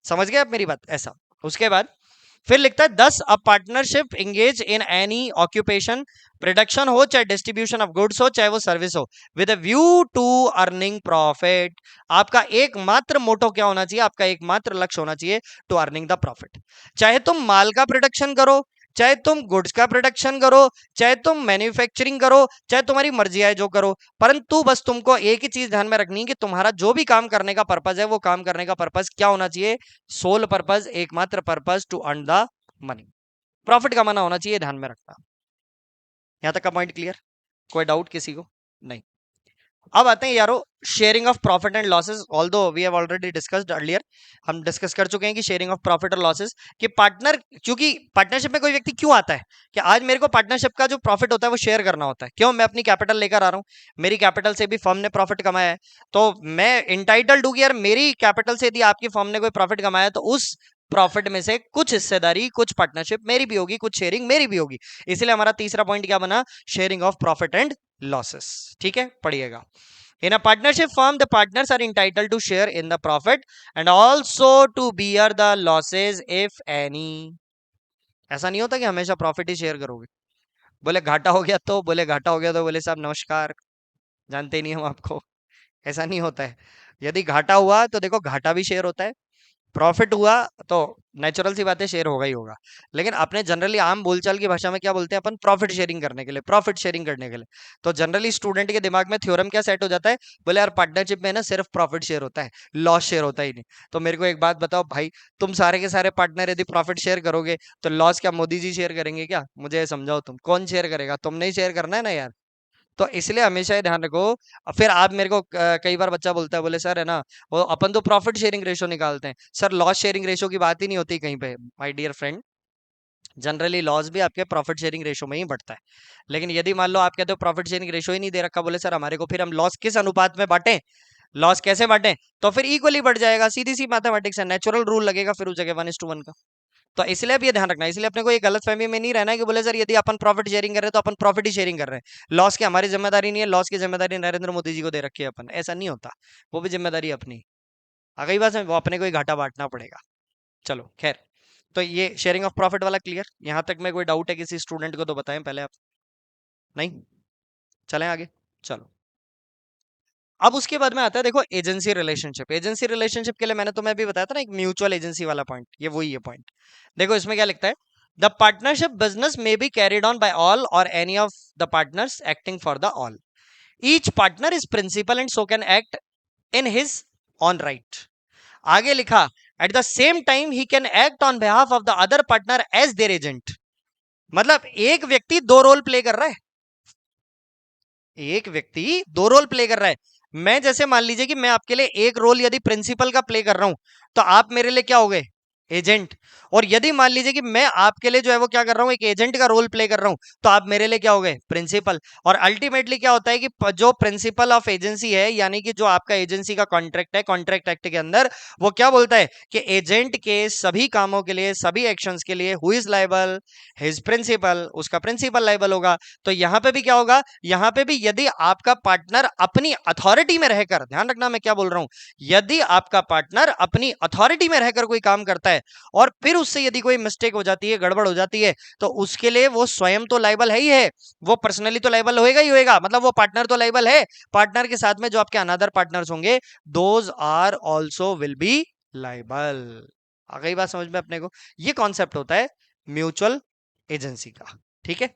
Speaker 1: समझ गए आप मेरी बात? ऐसा। उसके बाद फिर लिखता है 10, a partnership engage in any occupation, production हो चाहे डिस्ट्रीब्यूशन ऑफ गुड्स हो चाहे वो सर्विस हो, with a view to earning profit. आपका एकमात्र मोटो क्या होना चाहिए, आपका एकमात्र लक्ष्य होना चाहिए टू अर्निंग द प्रॉफिट। चाहे तुम माल का प्रोडक्शन करो, चाहे तुम गुड्स का प्रोडक्शन करो, चाहे तुम मैन्युफैक्चरिंग करो, चाहे तुम्हारी मर्जी है जो करो, परंतु बस तुमको एक ही चीज ध्यान में रखनी है कि तुम्हारा जो भी काम करने का पर्पज है, वो काम करने का पर्पज क्या होना चाहिए, सोल पर्पज, एकमात्र purpose to earn the money. Profit कमाना होना चाहिए, ध्यान में रखना। यहां तक का पॉइंट क्लियर? कोई डाउट किसी को? नहीं। अब आते हैं यारो sharing of profit and losses. Although we have already discussed earlier, हम डिस्कस कर चुके हैं कि शेयरिंग ऑफ प्रॉफिट और लॉसेस कि पार्टनर, क्योंकि पार्टनरशिप में कोई व्यक्ति क्यों आता है कि आज मेरे को पार्टनरशिप का जो प्रॉफिट होता है वो शेयर करना होता है। क्यों? मैं अपनी कैपिटल लेकर आ रहा हूँ, मेरी कैपिटल से भी फर्म ने प्रॉफिट कमाया है, तो मैं इंटाइटल्ड हूँ कि यार मेरी कैपिटल से यदि आपकी फर्म ने कोई प्रॉफिट कमाया है तो उस प्रॉफिट में से कुछ हिस्सेदारी, कुछ पार्टनरशिप मेरी भी होगी, कुछ शेयरिंग मेरी भी होगी। इसलिए हमारा तीसरा पॉइंट क्या बना? Sharing of profit and losses. ठीक है, पढ़िएगा। In a partnership firm, the partners are entitled to share in the profit and also to bear the losses if any. ऐसा नहीं होता कि हमेशा प्रॉफिट ही शेयर करोगे। बोले घाटा हो गया तो, बोले घाटा हो गया तो बोले साहब नमस्कार, जानते नहीं हम आपको। ऐसा नहीं होता है। यदि घाटा हुआ तो देखो घाटा भी शेयर होता है, प्रॉफिट हुआ तो नेचुरल सी बात है शेयर होगा ही होगा। लेकिन अपने जनरली आम बोलचाल की भाषा में क्या बोलते हैं अपन? प्रॉफिट शेयरिंग करने के लिए, प्रॉफिट शेयरिंग करने के लिए। तो जनरली स्टूडेंट के दिमाग में थ्योरम क्या सेट हो जाता है? बोले यार पार्टनरशिप में ना सिर्फ प्रॉफिट शेयर होता है, लॉस शेयर होता ही नहीं। तो मेरे को एक बात बताओ भाई, तुम सारे के सारे पार्टनर यदि प्रॉफिट शेयर करोगे तो लॉस क्या मोदी जी शेयर करेंगे क्या? मुझे ये समझाओ, तुम कौन शेयर करेगा? तुमने ही शेयर करना है ना यार। तो इसलिए हमेशा ये ध्यान रखो। फिर आप मेरे को कई बार बच्चा बोलता है, बोले सर है ना, वो अपन तो प्रॉफिट शेयरिंग रेशो निकालते हैं, सर लॉस शेयरिंग रेशो की बात ही नहीं होती कहीं पे। My dear friend, generally loss भी आपके प्रॉफिट शेयरिंग रेशो में ही बढ़ता है। लेकिन यदि मान लो आप कहते हो प्रॉफिट शेयरिंग रेशो ही नहीं दे रखा, बोले सर हमारे को, फिर हम लॉस किस अनुपात में बांटे, लॉस कैसे बांटे? तो फिर इक्वली बढ़ जाएगा, सीधी सी मैथमेटिक्स है, नेचुरल रूल लगेगा फिर उस जगह 1:1 का। तो इसलिए अब ये ध्यान रखना है। इसलिए अपने को ये गलत फहमी में नहीं रहना है कि बोले सर यदि अपन प्रॉफिट शेयरिंग कर रहे हैं तो अपन प्रॉफिट ही शेयरिंग कर रहे हैं, लॉस की हमारी जिम्मेदारी नहीं है, लॉस की जिम्मेदारी नरेंद्र मोदी जी को दे रखी है अपन। ऐसा नहीं होता, वो भी जिम्मेदारी अपनी। आ गई बात समझ? वो अपने को ही घाटा बांटना पड़ेगा। चलो खैर, तो ये शेयरिंग ऑफ प्रॉफिट वाला क्लियर? यहां तक में कोई डाउट है किसी स्टूडेंट को तो बताएं पहले आप। नहीं? चलें आगे। चलो, अब उसके बाद में आता है देखो एजेंसी रिलेशनशिप। एजेंसी रिलेशनशिप के लिए मैंने तुम्हें अभी बताया था ना एक म्यूचुअल एजेंसी वाला पॉइंट, ये वही है पॉइंट। देखो इसमें क्या लिखता है? The partnership business may be carried on by all or any of the partners acting for the all. Each partner is principal and so can act in his own right. आगे लिखा, at the same time he can act on behalf of the other partner as their agent. मतलब एक व्यक्ति दो role play कर रहा है, एक व्यक्ति दो रोल प्ले कर रहा है। मैं जैसे मान लीजिए कि मैं आपके लिए एक रोल यदि प्रिंसिपल का प्ले कर रहा हूं तो आप मेरे लिए क्या हो गए? एजेंट। और यदि मान लीजिए कि मैं आपके लिए जो है वो क्या कर रहा हूं, एक एजेंट का रोल प्ले कर रहा हूं, तो आप मेरे लिए क्या हो गए? प्रिंसिपल। और अल्टीमेटली क्या होता है कि जो प्रिंसिपल ऑफ एजेंसी है, यानी कि जो आपका एजेंसी का कॉन्ट्रैक्ट है, कॉन्ट्रैक्ट एक्ट के अंदर वो क्या बोलता है कि एजेंट के सभी कामों के लिए, सभी एक्शंस के लिए who is liable? His principal, उसका प्रिंसिपल लायबल होगा। तो यहां पे भी क्या होगा? यहां पे भी यदि आपका पार्टनर अपनी अथॉरिटी में रहकर, ध्यान रखना मैं क्या बोल रहा हूं, यदि आपका पार्टनर अपनी अथॉरिटी में रहकर कोई काम करता है और फिर उससे यदि कोई मिस्टेक हो जाती है, गड़बड़ हो जाती है, तो उसके लिए वो स्वयं तो लायबल है ही है, वो पर्सनली तो लायबल होएगा ही होएगा, मतलब वो पार्टनर तो लायबल है, पार्टनर के साथ में जो आपके अनदर पार्टनर्स होंगे those are also will be liable. आ गई बात समझ में अपने को? ये कॉन्सेप्ट होता है म्यूचुअल एजेंसी का। ठीक है,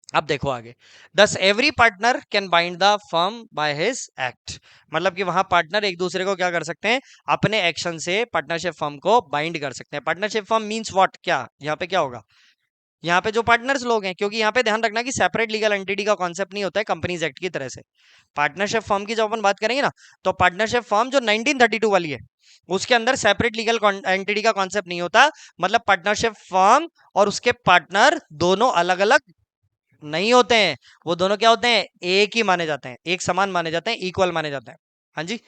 Speaker 1: अब देखो आगे। दस every partner can bind the firm by his act. मतलब कि वहां पार्टनर एक दूसरे को क्या कर सकते हैं? अपने एक्शन से पार्टनरशिप फर्म को बाइंड कर सकते हैं। Partnership firm means what? क्या यहाँ पे क्या होगा? यहाँ पे जो पार्टनर्स लोग हैं, क्योंकि यहाँ पे ध्यान रखना कि सेपरेट लीगल एंटिटी का कॉन्सेप्ट नहीं होता है कंपनीज एक्ट की तरह से। पार्टनरशिप फर्म की जब अपन बात करेंगे ना, तो पार्टनरशिप फर्म जो 1932 वाली है उसके अंदर सेपरेट लीगल एंटिटी का कॉन्सेप्ट नहीं होता। मतलब पार्टनरशिप फर्म और उसके पार्टनर दोनों अलग अलग नहीं होते हैं, वो दोनों क्या होते हैं? एक ही माने जाते हैं, एक समान माने जाते हैं, इक्वल माने जाते हैं। हाँ जी,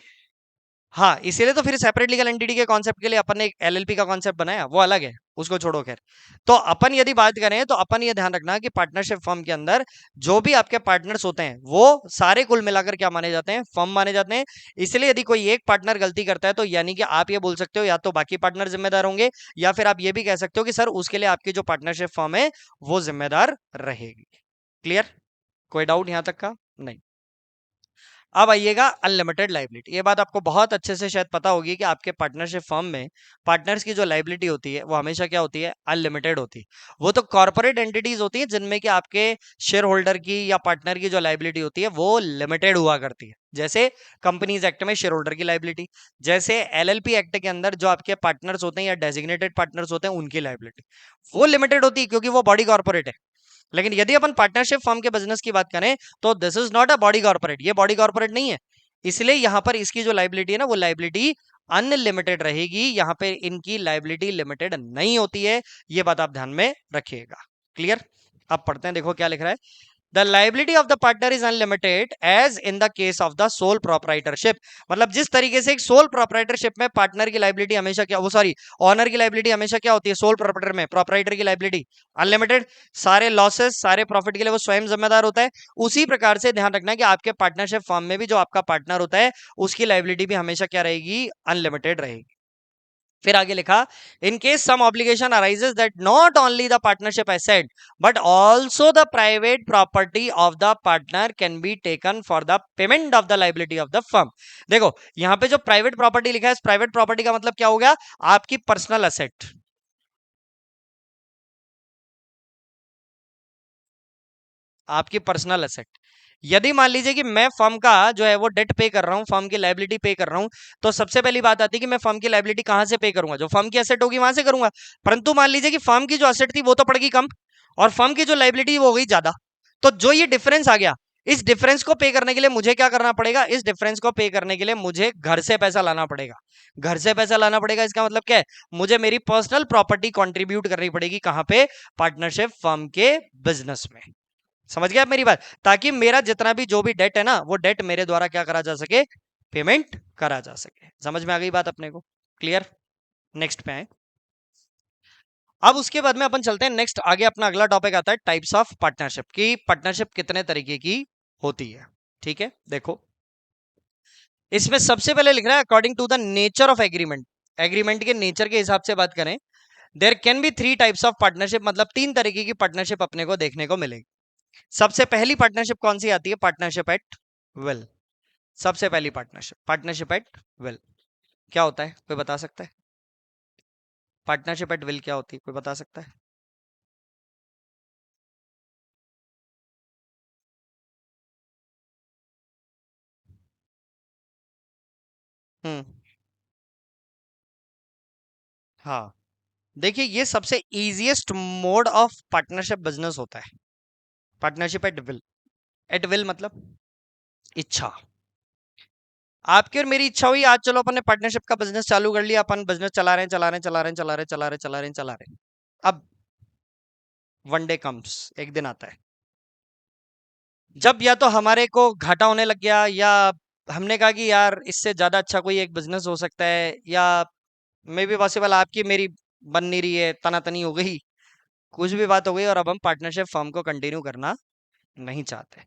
Speaker 1: हाँ, इसीलिए तो फिर सेपरेट लीगल एंटिटी के कॉन्सेप्ट के लिए अपन ने एक एलएलपी का कॉन्सेप्ट बनाया, वो अलग है, उसको छोड़ो खैर। तो अपन यदि बात करें तो अपन ये ध्यान रखना कि पार्टनरशिप फर्म के अंदर जो भी आपके पार्टनर्स होते हैं वो सारे कुल मिलाकर क्या माने जाते हैं? फर्म माने जाते हैं। इसलिए यदि कोई एक पार्टनर गलती करता है तो यानी कि आप ये बोल सकते हो या तो बाकी पार्टनर जिम्मेदार होंगे, या फिर आप ये भी कह सकते हो कि सर उसके लिए आपकी जो पार्टनरशिप फर्म है वो जिम्मेदार रहेगी। क्लियर? कोई डाउट यहां तक का? नहीं। अब आइएगा अनलिमिटेड लाइबिलिटी। ये बात आपको बहुत अच्छे से शायद पता होगी कि आपके पार्टनरशिप फर्म में पार्टनर्स की जो लाइबिलिटी होती है वो हमेशा क्या होती है, अनलिमिटेड होती है। वो तो कॉर्पोरेट एंटिटीज होती है जिनमें कि आपके शेयर होल्डर की या पार्टनर की जो लाइबिलिटी होती है वो लिमिटेड हुआ करती है। जैसे कंपनीज एक्ट में शेयर होल्डर की लाइबिलिटी, जैसे एलएलपी एक्ट के अंदर जो आपके पार्टनर्स होते हैं या डेजिग्नेटेड पार्टनर्स होते हैं उनकी लाइबिलिटी वो लिमिटेड होती है क्योंकि वो बॉडी कॉर्पोरेट है। लेकिन यदि अपन पार्टनरशिप फर्म के बिजनेस की बात करें तो this is not a body corporate, ये बॉडी कॉर्पोरेट नहीं है। इसलिए यहां पर इसकी जो लाइबिलिटी है ना वो लाइबिलिटी अनलिमिटेड रहेगी। यहां पे इनकी लाइबिलिटी लिमिटेड नहीं होती है। ये बात आप ध्यान में रखिएगा। क्लियर? अब पढ़ते हैं, देखो क्या लिख रहा है। The liability of the partner is unlimited as in the case of the sole proprietorship। मतलब जिस तरीके से एक सोल प्रोप्राइटरशिप में पार्टनर की लाइबिलिटी हमेशा क्या, वो सॉरी, ऑनर की लाइबिलिटी हमेशा क्या होती है, सोल प्रोप्राइटर में प्रोप्राइटर की लाइबिलिटी अनलिमिटेड, सारे लॉसेस सारे प्रॉफिट के लिए वो स्वयं जिम्मेदार होता है। उसी प्रकार से ध्यान रखना है कि आपके पार्टनरशिप फर्म में भी जो आपका पार्टनर होता है उसकी लाइबिलिटी भी हमेशा क्या रहेगी, अनलिमिटेड रहेगी। फिर आगे लिखा, in case some obligation arises that not only the partnership asset but also the private property of the partner can be taken for the payment of the liability of the firm. देखो यहां पे जो private property लिखा है, इस private property का मतलब क्या हो गया, आपकी पर्सनल एसेट, आपकी पर्सनल एसेट। यदि मान लीजिए कि मैं फर्म का जो है वो डेट पे कर रहा हूं, फर्म की लाइबिलिटी पे कर रहा हूं, तो सबसे पहली बात आती है कि मैं फर्म की लाइबिलिटी कहां से पे करूंगा, जो फर्म की एसेट होगी वहां से करूंगा। परंतु मान लीजिए कि फर्म की जो एसेट थी वो तो पड़ गई कम और फर्म की जो लाइबिलिटी वो हो गई ज्यादा, तो जो ये डिफरेंस आ गया, इस डिफरेंस को पे करने के लिए मुझे क्या करना पड़ेगा, इस डिफरेंस को पे करने के लिए मुझे घर से पैसा लाना पड़ेगा। घर से पैसा लाना पड़ेगा इसका मतलब क्या है, मुझे मेरी पर्सनल प्रॉपर्टी कंट्रीब्यूट करनी पड़ेगी कहां पे, पार्टनरशिप फर्म के बिजनेस में। समझ गया आप मेरी बात? ताकि मेरा जितना भी जो भी डेट है ना वो डेट मेरे द्वारा क्या करा जा सके, पेमेंट करा जा सके। समझ में आ गई बात अपने को? क्लियर? नेक्स्ट पे आए। अब उसके बाद में अपन चलते हैं नेक्स्ट, आगे अपना अगला टॉपिक आता है टाइप्स ऑफ पार्टनरशिप, की पार्टनरशिप कितने तरीके की होती है। ठीक है, देखो इसमें सबसे पहले लिख रहा है according to the nature of agreement. Agreement के नेचर के हिसाब से बात करें, there can be three types of partnership, मतलब तीन तरीके की पार्टनरशिप अपने को देखने को मिलेगी। सबसे पहली पार्टनरशिप कौन सी आती है, पार्टनरशिप एट विल। सबसे पहली पार्टनरशिप, पार्टनरशिप एट विल क्या होता है, कोई बता सकता है? पार्टनरशिप एट विल क्या होती है, कोई बता सकता है? हम्म, हाँ, देखिए ये सबसे easiest mode of partnership business होता है, partnership at will. At will मतलब इच्छा, आपकी और मेरी इच्छा हुई आज चलो अपन ने पार्टनरशिप का बिजनेस चालू कर लिया, अपन बिजनेस चला रहे हैं चला रहे हैं चला रहे हैं चला रहे हैं चला रहे हैं चला रहे हैं चला रहे हैं। अब वन डे कम्स, एक दिन आता है जब या तो हमारे को घाटा होने लग गया, या हमने कहा कि यार इससे ज्यादा अच्छा कोई एक बिजनेस हो सकता है, या मे बी पॉसिबल आपकी मेरी बन नहीं रही है, तनातनी हो गई, कुछ भी बात हो गई और अब हम पार्टनरशिप फर्म को कंटिन्यू करना नहीं चाहते,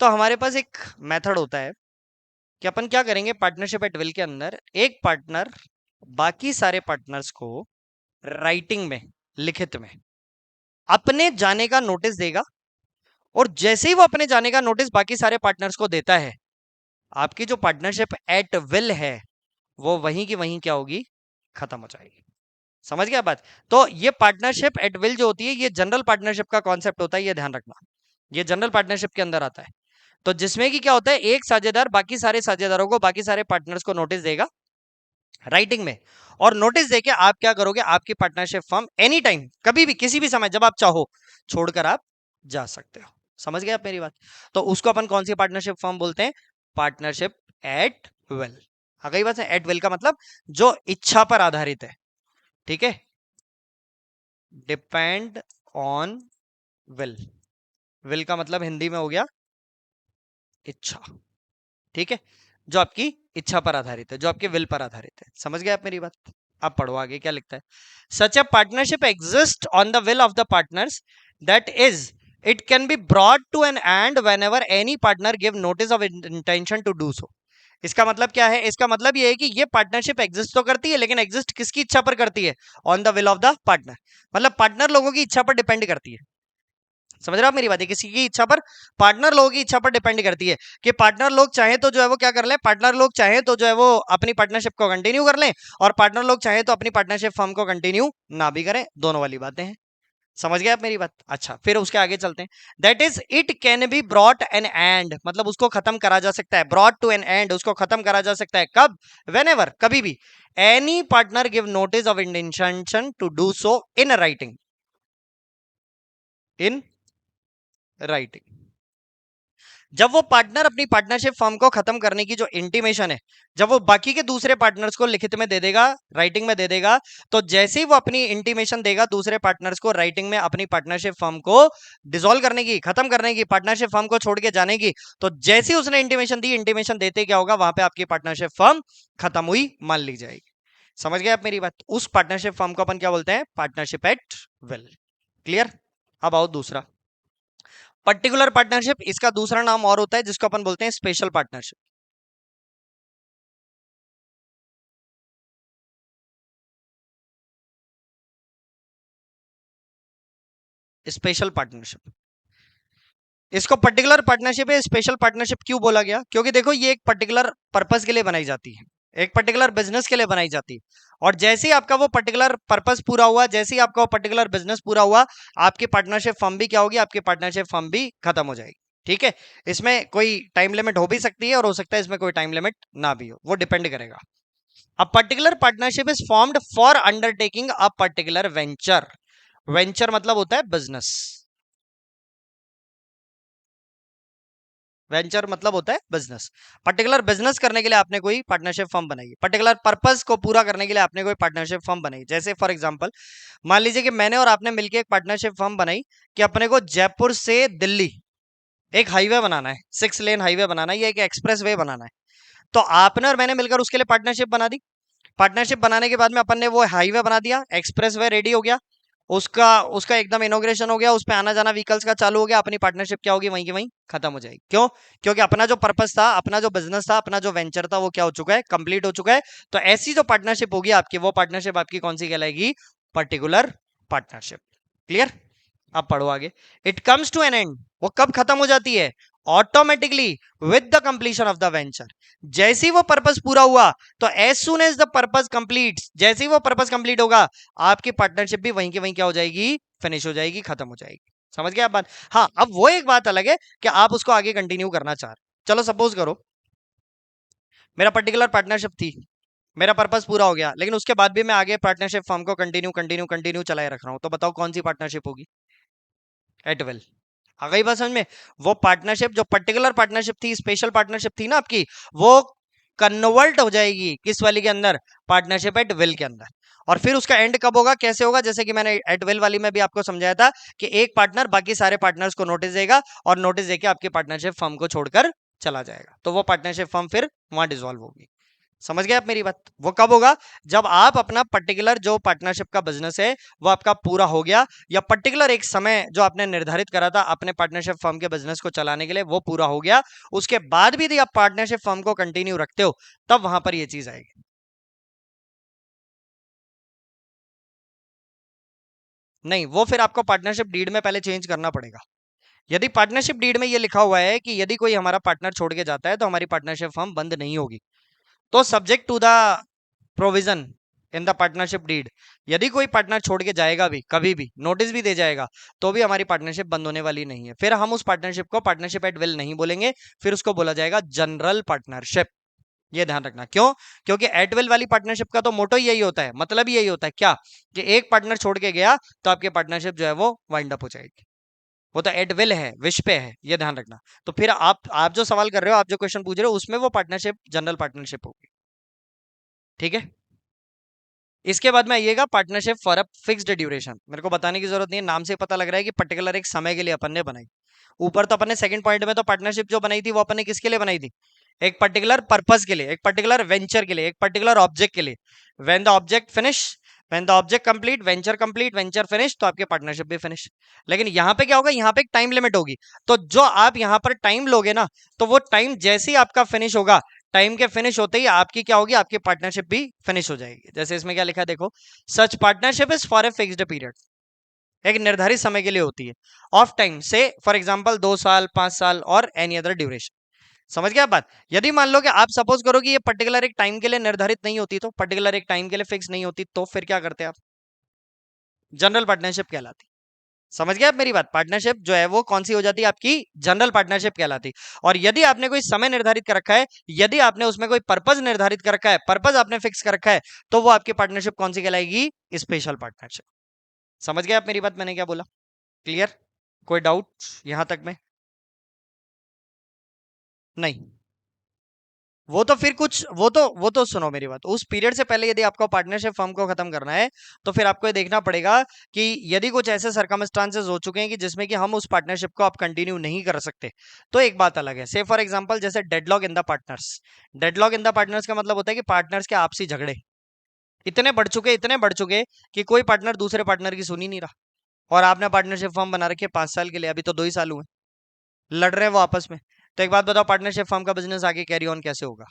Speaker 1: तो हमारे पास एक मेथड होता है कि अपन क्या करेंगे, पार्टनरशिप एट विल के अंदर एक पार्टनर बाकी सारे पार्टनर्स को राइटिंग में, लिखित में अपने जाने का नोटिस देगा, और जैसे ही वो अपने जाने का नोटिस बाकी सारे पार्टनर्स को देता है, आपकी जो पार्टनरशिप एट विल है वो वहीं की वहीं क्या होगी, खत्म हो जाएगी। समझ गया बात? तो ये पार्टनरशिप एट विल जो होती है ये जनरल पार्टनरशिप का कॉन्सेप्ट होता है, ये ध्यान रखना, ये जनरल पार्टनरशिप के अंदर आता है। तो जिसमें कि क्या होता है, एक साझेदार बाकी सारे साझेदारों को, बाकी सारे पार्टनर्स को नोटिस देगा राइटिंग में, और नोटिस देके आप क्या करोगे, आपकी पार्टनरशिप फर्म एनी टाइम, कभी भी किसी भी समय जब आप चाहो छोड़कर आप जा सकते हो। समझ गए आप मेरी बात? तो उसको अपन कौन सी पार्टनरशिप फर्म बोलते हैं, पार्टनरशिप एट विल। आ गई बात है? एट विल का मतलब जो इच्छा पर आधारित है। ठीक है, डिपेंड ऑन विल। विल का मतलब हिंदी में हो गया इच्छा। ठीक है, जो आपकी इच्छा पर आधारित है, जो आपके विल पर आधारित है। समझ गए आप मेरी बात? अब पढ़ो आगे क्या लिखता है। Such a partnership exist on the will of the partners, that is it can be brought to an end whenever any partner give notice of intention to do so. इसका मतलब क्या है, इसका मतलब ये है कि ये पार्टनरशिप एग्जिस्ट तो करती है, लेकिन एग्जिस्ट किसकी इच्छा पर करती है, on the will of the partner, मतलब पार्टनर लोगों की इच्छा पर डिपेंड करती है। समझ रहे हो आप मेरी बात है? किसी की इच्छा पर, पार्टनर लोगों की इच्छा पर डिपेंड करती है कि पार्टनर लोग चाहे तो जो है वो क्या कर लें, पार्टनर लोग चाहे तो जो है वो अपनी पार्टनरशिप को कंटिन्यू कर लें, और पार्टनर लोग चाहे तो अपनी पार्टनरशिप फर्म को कंटिन्यू ना भी करें। दोनों वाली बातें हैं। समझ गए आप मेरी बात? अच्छा, फिर उसके आगे चलते हैं। That is it can be brought an end, मतलब उसको खत्म करा जा सकता है, ब्रॉट टू एन एंड, उसको खत्म करा जा सकता है कब? वेन एवर, कभी भी। Any partner give notice of intention to do so in writing, in writing. जब वो पार्टनर अपनी पार्टनरशिप फर्म को खत्म करने की जो इंटीमेशन है, जब वो बाकी के दूसरे पार्टनर्स को लिखित में दे देगा, राइटिंग में दे देगा, तो जैसे ही वो अपनी इंटीमेशन देगा दूसरे पार्टनर्स को राइटिंग में अपनी पार्टनरशिप फर्म को डिसॉल्व करने की, खत्म करने की, पार्टनरशिप फर्म को छोड़ के जाने की, तो जैसे ही उसने इंटीमेशन दी, इंटीमेशन देते क्या होगा, वहां पे आपकी पार्टनरशिप फर्म खत्म हुई मान ली जाएगी। समझ गए आप मेरी बात? उस पार्टनरशिप फर्म को अपन क्या बोलते हैं? Partnership at will. क्लियर? अब आओ दूसरा, पर्टिकुलर पार्टनरशिप। इसका दूसरा नाम और होता है जिसको अपन बोलते हैं स्पेशल पार्टनरशिप। स्पेशल पार्टनरशिप, इसको पर्टिकुलर पार्टनरशिप है, स्पेशल पार्टनरशिप क्यों बोला गया? क्योंकि देखो ये एक पर्टिकुलर पर्पस के लिए बनाई जाती है, एक पर्टिकुलर बिजनेस के लिए बनाई जाती है, और जैसे ही आपका वो पर्टिकुलर पर्पस पूरा हुआ, जैसे ही आपका वो पर्टिकुलर बिजनेस पूरा हुआ, आपकी पार्टनरशिप फर्म भी क्या होगी? आपकी पार्टनरशिप फर्म भी खत्म हो जाएगी। ठीक है? इसमें कोई टाइम लिमिट हो भी सकती है और हो सकता है इसमें कोई टाइम लिमिट ना भी हो, वो डिपेंड करेगा। A particular partnership is formed for undertaking a particular venture. Venture मतलब होता है बिजनेस, वेंचर मतलब होता है बिजनेस। पर्टिकुलर बिजनेस करने के लिए आपने कोई पार्टनरशिप फर्म बनाई, पर्टिकुलर पर्पस को पूरा करने के लिए आपने कोई पार्टनरशिप फर्म बनाई। जैसे फॉर एग्जांपल मान लीजिए कि मैंने और आपने मिलकर एक पार्टनरशिप फर्म बनाई कि अपने को जयपुर से दिल्ली एक हाईवे बनाना है, 6 लेन हाईवे बनाना है, या एक एक्सप्रेस वे बनाना है। तो आपने और मैंने मिलकर उसके लिए पार्टनरशिप बना दी। पार्टनरशिप बनाने के बाद में अपन ने वो हाईवे बना दिया, एक्सप्रेस वे रेडी हो गया, उसका उसका एकदम इनोग्रेशन हो गया, उस पे आना जाना व्हीकल्स का चालू हो गया, अपनी पार्टनरशिप क्या होगी? वहीं की वहीं खत्म हो जाएगी। क्यों? क्योंकि अपना जो पर्पस था, अपना जो बिजनेस था, अपना जो वेंचर था, वो क्या हो चुका है? कंप्लीट हो चुका है। तो ऐसी जो पार्टनरशिप होगी आपकी, वो पार्टनरशिप आपकी कौन सी कहलाएगी? Particular partnership. क्लियर? अब पढ़ो आगे। It comes to an end, वो कब खत्म हो जाती है? Automatically with the completion of the venture. जैसे ही वो पर्पस पूरा हुआ, तो as soon as the purpose complete, जैसे ही वो पर्पस कंप्लीट होगा, आपकी पार्टनरशिप भी वहीं की वहीं क्या हो जाएगी? फिनिश हो जाएगी, खत्म हो जाएगी। समझ गए आप बात? हाँ, अब वो एक बात अलग है कि आप उसको आगे कंटिन्यू करना चाह रहे। चलो सपोज करो मेरा पर्टिकुलर पार्टनरशिप थी, मेरा पर्पस पूरा हो गया, लेकिन उसके बाद भी मैं आगे पार्टनरशिप फर्म को कंटिन्यू कंटिन्यू कंटिन्यू चलाए रख रहा हूं, तो बताओ कौन सी पार्टनरशिप होगी? At will. आ गई बात समझ में? वो पार्टनरशिप जो पर्टिकुलर पार्टनरशिप थी, स्पेशल पार्टनरशिप थी ना आपकी, वो कन्वर्ट हो जाएगी किस वाली के अंदर? पार्टनरशिप एट विल के अंदर। और फिर उसका एंड कब होगा, कैसे होगा? जैसे कि मैंने एट विल वाली में भी आपको समझाया था कि एक पार्टनर बाकी सारे पार्टनर्स को नोटिस देगा, और नोटिस देके आपकी पार्टनरशिप फर्म को छोड़कर चला जाएगा, तो वो पार्टनरशिप फर्म फिर वहां डिसॉल्व होगी। समझ गए आप मेरी बात? वो कब होगा? जब आप अपना पर्टिकुलर जो पार्टनरशिप का बिजनेस है वो आपका पूरा हो गया, या पर्टिकुलर एक समय जो आपने निर्धारित करा था अपने पार्टनरशिप फर्म के बिजनेस को चलाने के लिए, वो पूरा हो गया। उसके बाद भी यदि आप पार्टनरशिप फर्म को कंटिन्यू रखते हो, तब वहां पर ये चीज आएगी। नहीं, वो फिर आपको पार्टनरशिप डीड में पहले चेंज करना पड़ेगा। यदि पार्टनरशिप डीड में ये लिखा हुआ है कि यदि कोई हमारा पार्टनर छोड़ के जाता है तो हमारी पार्टनरशिप फर्म बंद नहीं होगी, तो subject to the provision in the partnership deed, यदि कोई पार्टनर छोड़ के जाएगा भी, कभी भी नोटिस भी दे जाएगा, तो भी हमारी पार्टनरशिप बंद होने वाली नहीं है। फिर हम उस पार्टनरशिप को पार्टनरशिप एट विल नहीं बोलेंगे, फिर उसको बोला जाएगा जनरल पार्टनरशिप। ये ध्यान रखना। क्यों? क्योंकि एट विल वाली पार्टनरशिप का तो मोटो ही यही होता है, मतलब ही यही होता है क्या, कि एक पार्टनर छोड़ के गया तो आपकी पार्टनरशिप जो है वो वाइंड अप हो जाएगी। वो तो एट विल है, विश पे है, ये ध्यान रखना। तो फिर आप जो सवाल कर रहे हो, आप जो क्वेश्चन पूछ रहे हो, उसमें वो पार्टनरशिप जनरल पार्टनरशिप होगी। ठीक है? इसके बाद में आइएगा partnership for a fixed duration. मेरे को बताने की जरूरत नहीं है, नाम से पता लग रहा है कि पर्टिकुलर एक समय के लिए अपन ने बनाई। ऊपर तो अपन ने सेकंड पॉइंट में तो पार्टनरशिप जो बनाई थी वो अपन ने किसके लिए बनाई थी? एक पर्टिकुलर पर्पस के लिए, एक पर्टिकुलर वेंचर के लिए, एक पर्टिकुलर ऑब्जेक्ट के लिए। When the object finish, when the object complete, venture finish, तो आपके पार्टनरशिप भी फिनिश। लेकिन यहाँ पे क्या होगा? यहाँ पे एक टाइम लिमिट होगी। तो जो आप यहाँ पर टाइम लोगे ना, तो वो टाइम जैसे ही आपका फिनिश होगा, टाइम के फिनिश होते ही आपकी क्या होगी? आपकी पार्टनरशिप भी फिनिश हो जाएगी। जैसे इसमें क्या लिखा है देखो, such partnership is for a fixed period. एक निर्धारित समय के लिए होती है। ऑफ टाइम से फॉर एग्जांपल 2 साल, 5 साल और एनी अदर ड्यूरेशन। समझ गए आप बात? यदि मान लो कि आप सपोज करो कि ये पर्टिकुलर एक टाइम के लिए निर्धारित नहीं होती, तो पर्टिकुलर एक टाइम के लिए फिक्स नहीं होती, तो फिर क्या करते हैं आप? जनरल पार्टनरशिप कहलाती। समझ गए आप मेरी बात? पार्टनरशिप जो है वो कौन सी हो जाती है आपकी? जनरल पार्टनरशिप कहलाती। और यदि आपने कोई समय निर्धारित कर रखा है, यदि आपने उसमें कोई पर्पज निर्धारित कर रखा है, पर्पज आपने फिक्स कर रखा है, तो वो आपकी पार्टनरशिप कौन सी कहलाएगी? Special partnership. समझ गए आप मेरी बात? मैंने क्या बोला? क्लियर? कोई डाउट यहां तक में? नहीं। वो तो फिर कुछ वो तो सुनो मेरी बात, उस पीरियड से पहले यदि आपको पार्टनरशिप फर्म को खत्म करना है, तो फिर आपको ये देखना पड़ेगा कि यदि कुछ ऐसे सर्कमस्टांसेस हो चुके हैं कि जिसमें कि हम उस पार्टनरशिप को आप कंटिन्यू नहीं कर सकते, तो एक बात अलग है। से फॉर एग्जांपल जैसे deadlock in the partners. Deadlock in the partners का मतलब होता है कि पार्टनर्स के आपसी झगड़े इतने बढ़ चुके कि कोई पार्टनर दूसरे पार्टनर की सुन ही नहीं रहा। और आपने पार्टनरशिप फर्म बना रखी है 5 साल के लिए, अभी तो 2 ही साल हुए, लड़ रहे हैं वो आपस में। तो एक बात बताओ, पार्टनरशिप फर्म का बिजनेस आगे कैरी ऑन कैसे होगा?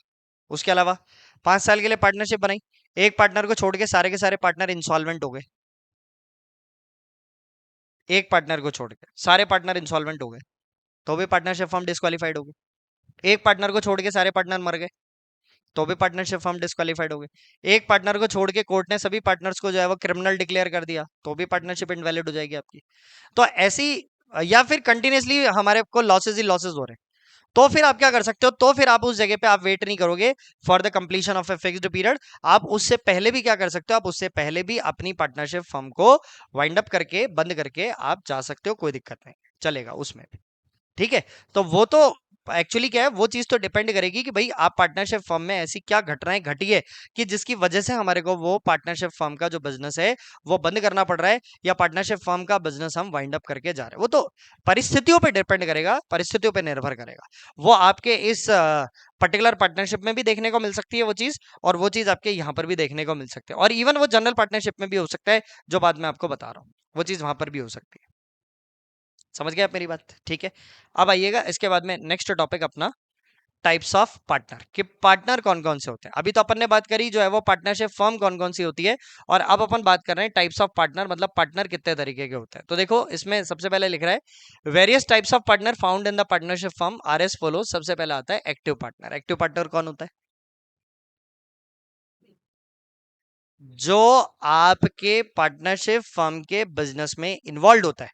Speaker 1: उसके अलावा 5 साल के लिए पार्टनरशिप बनाई, एक पार्टनर को छोड़ के सारे पार्टनर इंसॉल्वेंट हो गए। एक पार्टनर को छोड़ के सारे पार्टनर इंसॉल्वेंट हो गए, तो भी पार्टनरशिप फर्म डिस्क्वालीफाइड हो गई। एक पार्टनर को छोड़ के सारे पार्टनर मर गए, तो भी पार्टनरशिप फर्म डिस्क्वालीफाइड हो गई। एक पार्टनर को छोड़ के कोर्ट ने सभी पार्टनर्स को जो है वो क्रिमिनल डिक्लेयर कर दिया, तो भी पार्टनरशिप इनवैलिड हो जाएगी आपकी। तो ऐसी, या फिर कंटिन्यूसली हमारे को लॉसेज ही लॉसेज हो रहे हैं, तो फिर आप क्या कर सकते हो? तो फिर आप उस जगह पे आप वेट नहीं करोगे for the completion of A fixed period. आप उससे पहले भी क्या कर सकते हो? आप उससे पहले भी अपनी पार्टनरशिप फर्म को वाइंड अप करके, बंद करके आप जा सकते हो, कोई दिक्कत नहीं, चलेगा उसमें भी। ठीक है? तो वो तो एक्चुअली क्या है, वो चीज तो डिपेंड करेगी कि भाई आप पार्टनरशिप फर्म में ऐसी क्या घटनाएं घटी है कि जिसकी वजह से हमारे को वो पार्टनरशिप फर्म का जो बिजनेस है वो बंद करना पड़ रहा है, या पार्टनरशिप फर्म का बिजनेस हम वाइंड अप करके जा रहे हैं। वो तो परिस्थितियों पे डिपेंड करेगा, परिस्थितियों पे निर्भर करेगा। वो आपके इस पर्टिकुलर पार्टनरशिप में भी देखने को मिल सकती है वो चीज, और वो चीज आपके यहाँ पर भी देखने को मिल सकती है, और इवन वो जनरल पार्टनरशिप में भी हो सकता है, जो बाद में आपको बता रहा हूँ, वो चीज वहां पर भी हो सकती है। समझ गए आप मेरी बात? ठीक है। अब आइएगा इसके बाद में नेक्स्ट टॉपिक अपना, टाइप्स ऑफ पार्टनर, कि पार्टनर कौन कौन से होते हैं। अभी तो अपन ने बात करी जो है वो पार्टनरशिप फर्म कौन कौन सी होती है, और अब अपन बात कर रहे हैं टाइप्स ऑफ पार्टनर, मतलब पार्टनर कितने तरीके के होते हैं। तो देखो इसमें सबसे पहले लिख रहा है various types of partner found in the partnership firm R S follow. सबसे पहला आता है एक्टिव पार्टनर। एक्टिव पार्टनर कौन होता है? जो आपके पार्टनरशिप फर्म के बिजनेस में इन्वॉल्व होता है,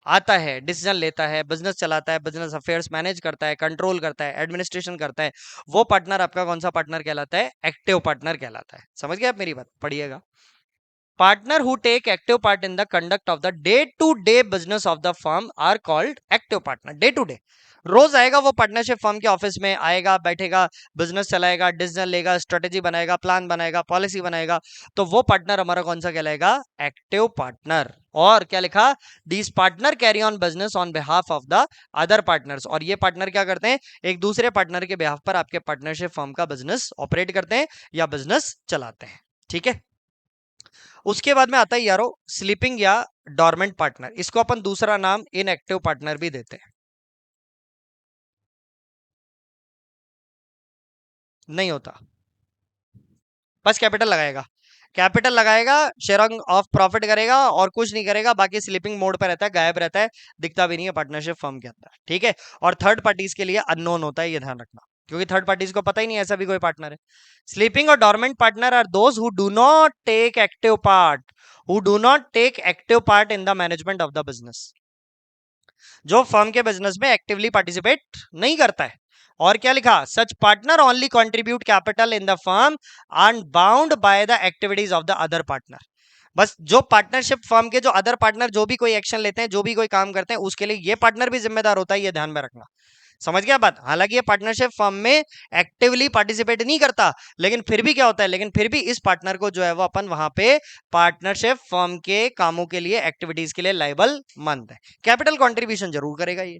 Speaker 1: आता है, डिसीजन लेता है, बिजनेस चलाता है, बिजनेस अफेयर्स मैनेज करता है, कंट्रोल करता है, एडमिनिस्ट्रेशन करता है, वो पार्टनर आपका कौन सा पार्टनर कहलाता है? एक्टिव पार्टनर कहलाता है। समझ गए आप मेरी बात? पढ़िएगा। Partner who take active part in the conduct of the day to day business of the firm are called active partner. Day to day, रोज आएगा वो पार्टनरशिप फर्म के ऑफिस में, आएगा, बैठेगा, बिजनेस चलाएगा, डिसीजन लेगा, स्ट्रेटेजी बनाएगा, प्लान बनाएगा, पॉलिसी बनाएगा, तो वो पार्टनर हमारा कौन सा कहलाएगा? Active partner. और क्या लिखा? These partner carry on business on behalf of the other partners. और ये पार्टनर क्या करते हैं? एक दूसरे पार्टनर के बिहाफ पर आपके पार्टनरशिप फर्म का बिजनेस ऑपरेट करते हैं या बिजनेस चलाते हैं। ठीक है? उसके बाद में आता है यारो स्लीपिंग या डॉर्मेंट पार्टनर। इसको अपन दूसरा नाम इनएक्टिव पार्टनर भी देते हैं। नहीं होता, बस कैपिटल लगाएगा, कैपिटल लगाएगा, शेयरिंग ऑफ प्रॉफिट करेगा और कुछ नहीं करेगा, बाकी स्लीपिंग मोड पे रहता है, गायब रहता है, दिखता भी नहीं है पार्टनरशिप फर्म के अंदर। ठीक है? और थर्ड पार्टीज के लिए अननोन होता है, ये ध्यान रखना, क्योंकि थर्ड पार्टीज को पता ही नहीं है ऐसा भी कोई पार्टनर है। Sleeping or dormant partner are those who do not take active part, who do not take active part in the management of the business. जो फर्म के बिजनेस में एक्टिवली पार्टिसिपेट नहीं करता है। और क्या लिखा? Such partner only contribute capital in the firm and bound by the activities of the other partner. बस जो पार्टनरशिप फर्म के जो अदर पार्टनर जो भी कोई एक्शन लेते हैं, जो भी कोई काम करते हैं, उसके लिए ये पार्टनर भी जिम्मेदार होता है, ये ध्यान में रखना। समझ गया बात? हालांकि ये पार्टनरशिप फर्म में एक्टिवली पार्टिसिपेट नहीं करता, लेकिन फिर भी क्या होता है, लेकिन फिर भी इस पार्टनर को जो है वो अपन वहां पे पार्टनरशिप फर्म के कामों के लिए, एक्टिविटीज के लिए लाइबल मानते हैं। कैपिटल कंट्रीब्यूशन जरूर करेगा ये।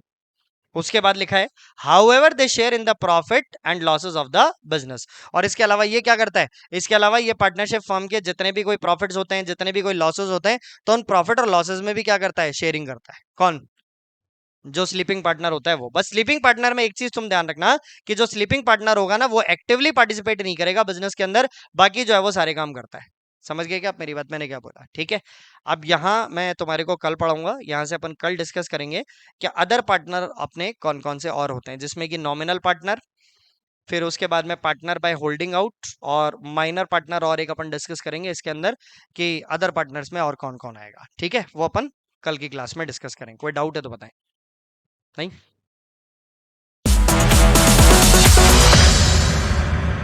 Speaker 1: उसके बाद लिखा है however they share in the profit and losses of the business. और इसके अलावा ये क्या करता है? इसके अलावा ये पार्टनरशिप फर्म के जितने भी कोई प्रॉफिट्स होते हैं, जितने भी कोई लॉसेस होते हैं, तो उन प्रॉफिट और लॉसेस में भी क्या करता है? शेयरिंग करता है। कौन? जो स्लीपिंग पार्टनर होता है वो। बस स्लीपिंग पार्टनर में एक चीज तुम ध्यान रखना, कि जो स्लीपिंग पार्टनर होगा ना, वो एक्टिवली पार्टिसिपेट नहीं करेगा बिजनेस के अंदर, बाकी जो है वो सारे काम करता है। समझ गए क्या आप मेरी बात, मैंने क्या बोला? ठीक है। अब यहाँ मैं तुम्हारे को कल पढ़ाऊंगा, यहाँ से अपन कल डिस्कस करेंगे कि अदर पार्टनर अपने कौन कौन से और होते हैं, जिसमें कि नॉमिनल पार्टनर, फिर उसके बाद में पार्टनर बाय होल्डिंग आउट, और माइनर पार्टनर और एक अपन डिस्कस करेंगे इसके अंदर कि अदर पार्टनर्स में और कौन कौन आएगा। ठीक है, वो अपन कल की क्लास में डिस्कस करेंगे। कोई डाउट है तो बताएं। नहीं?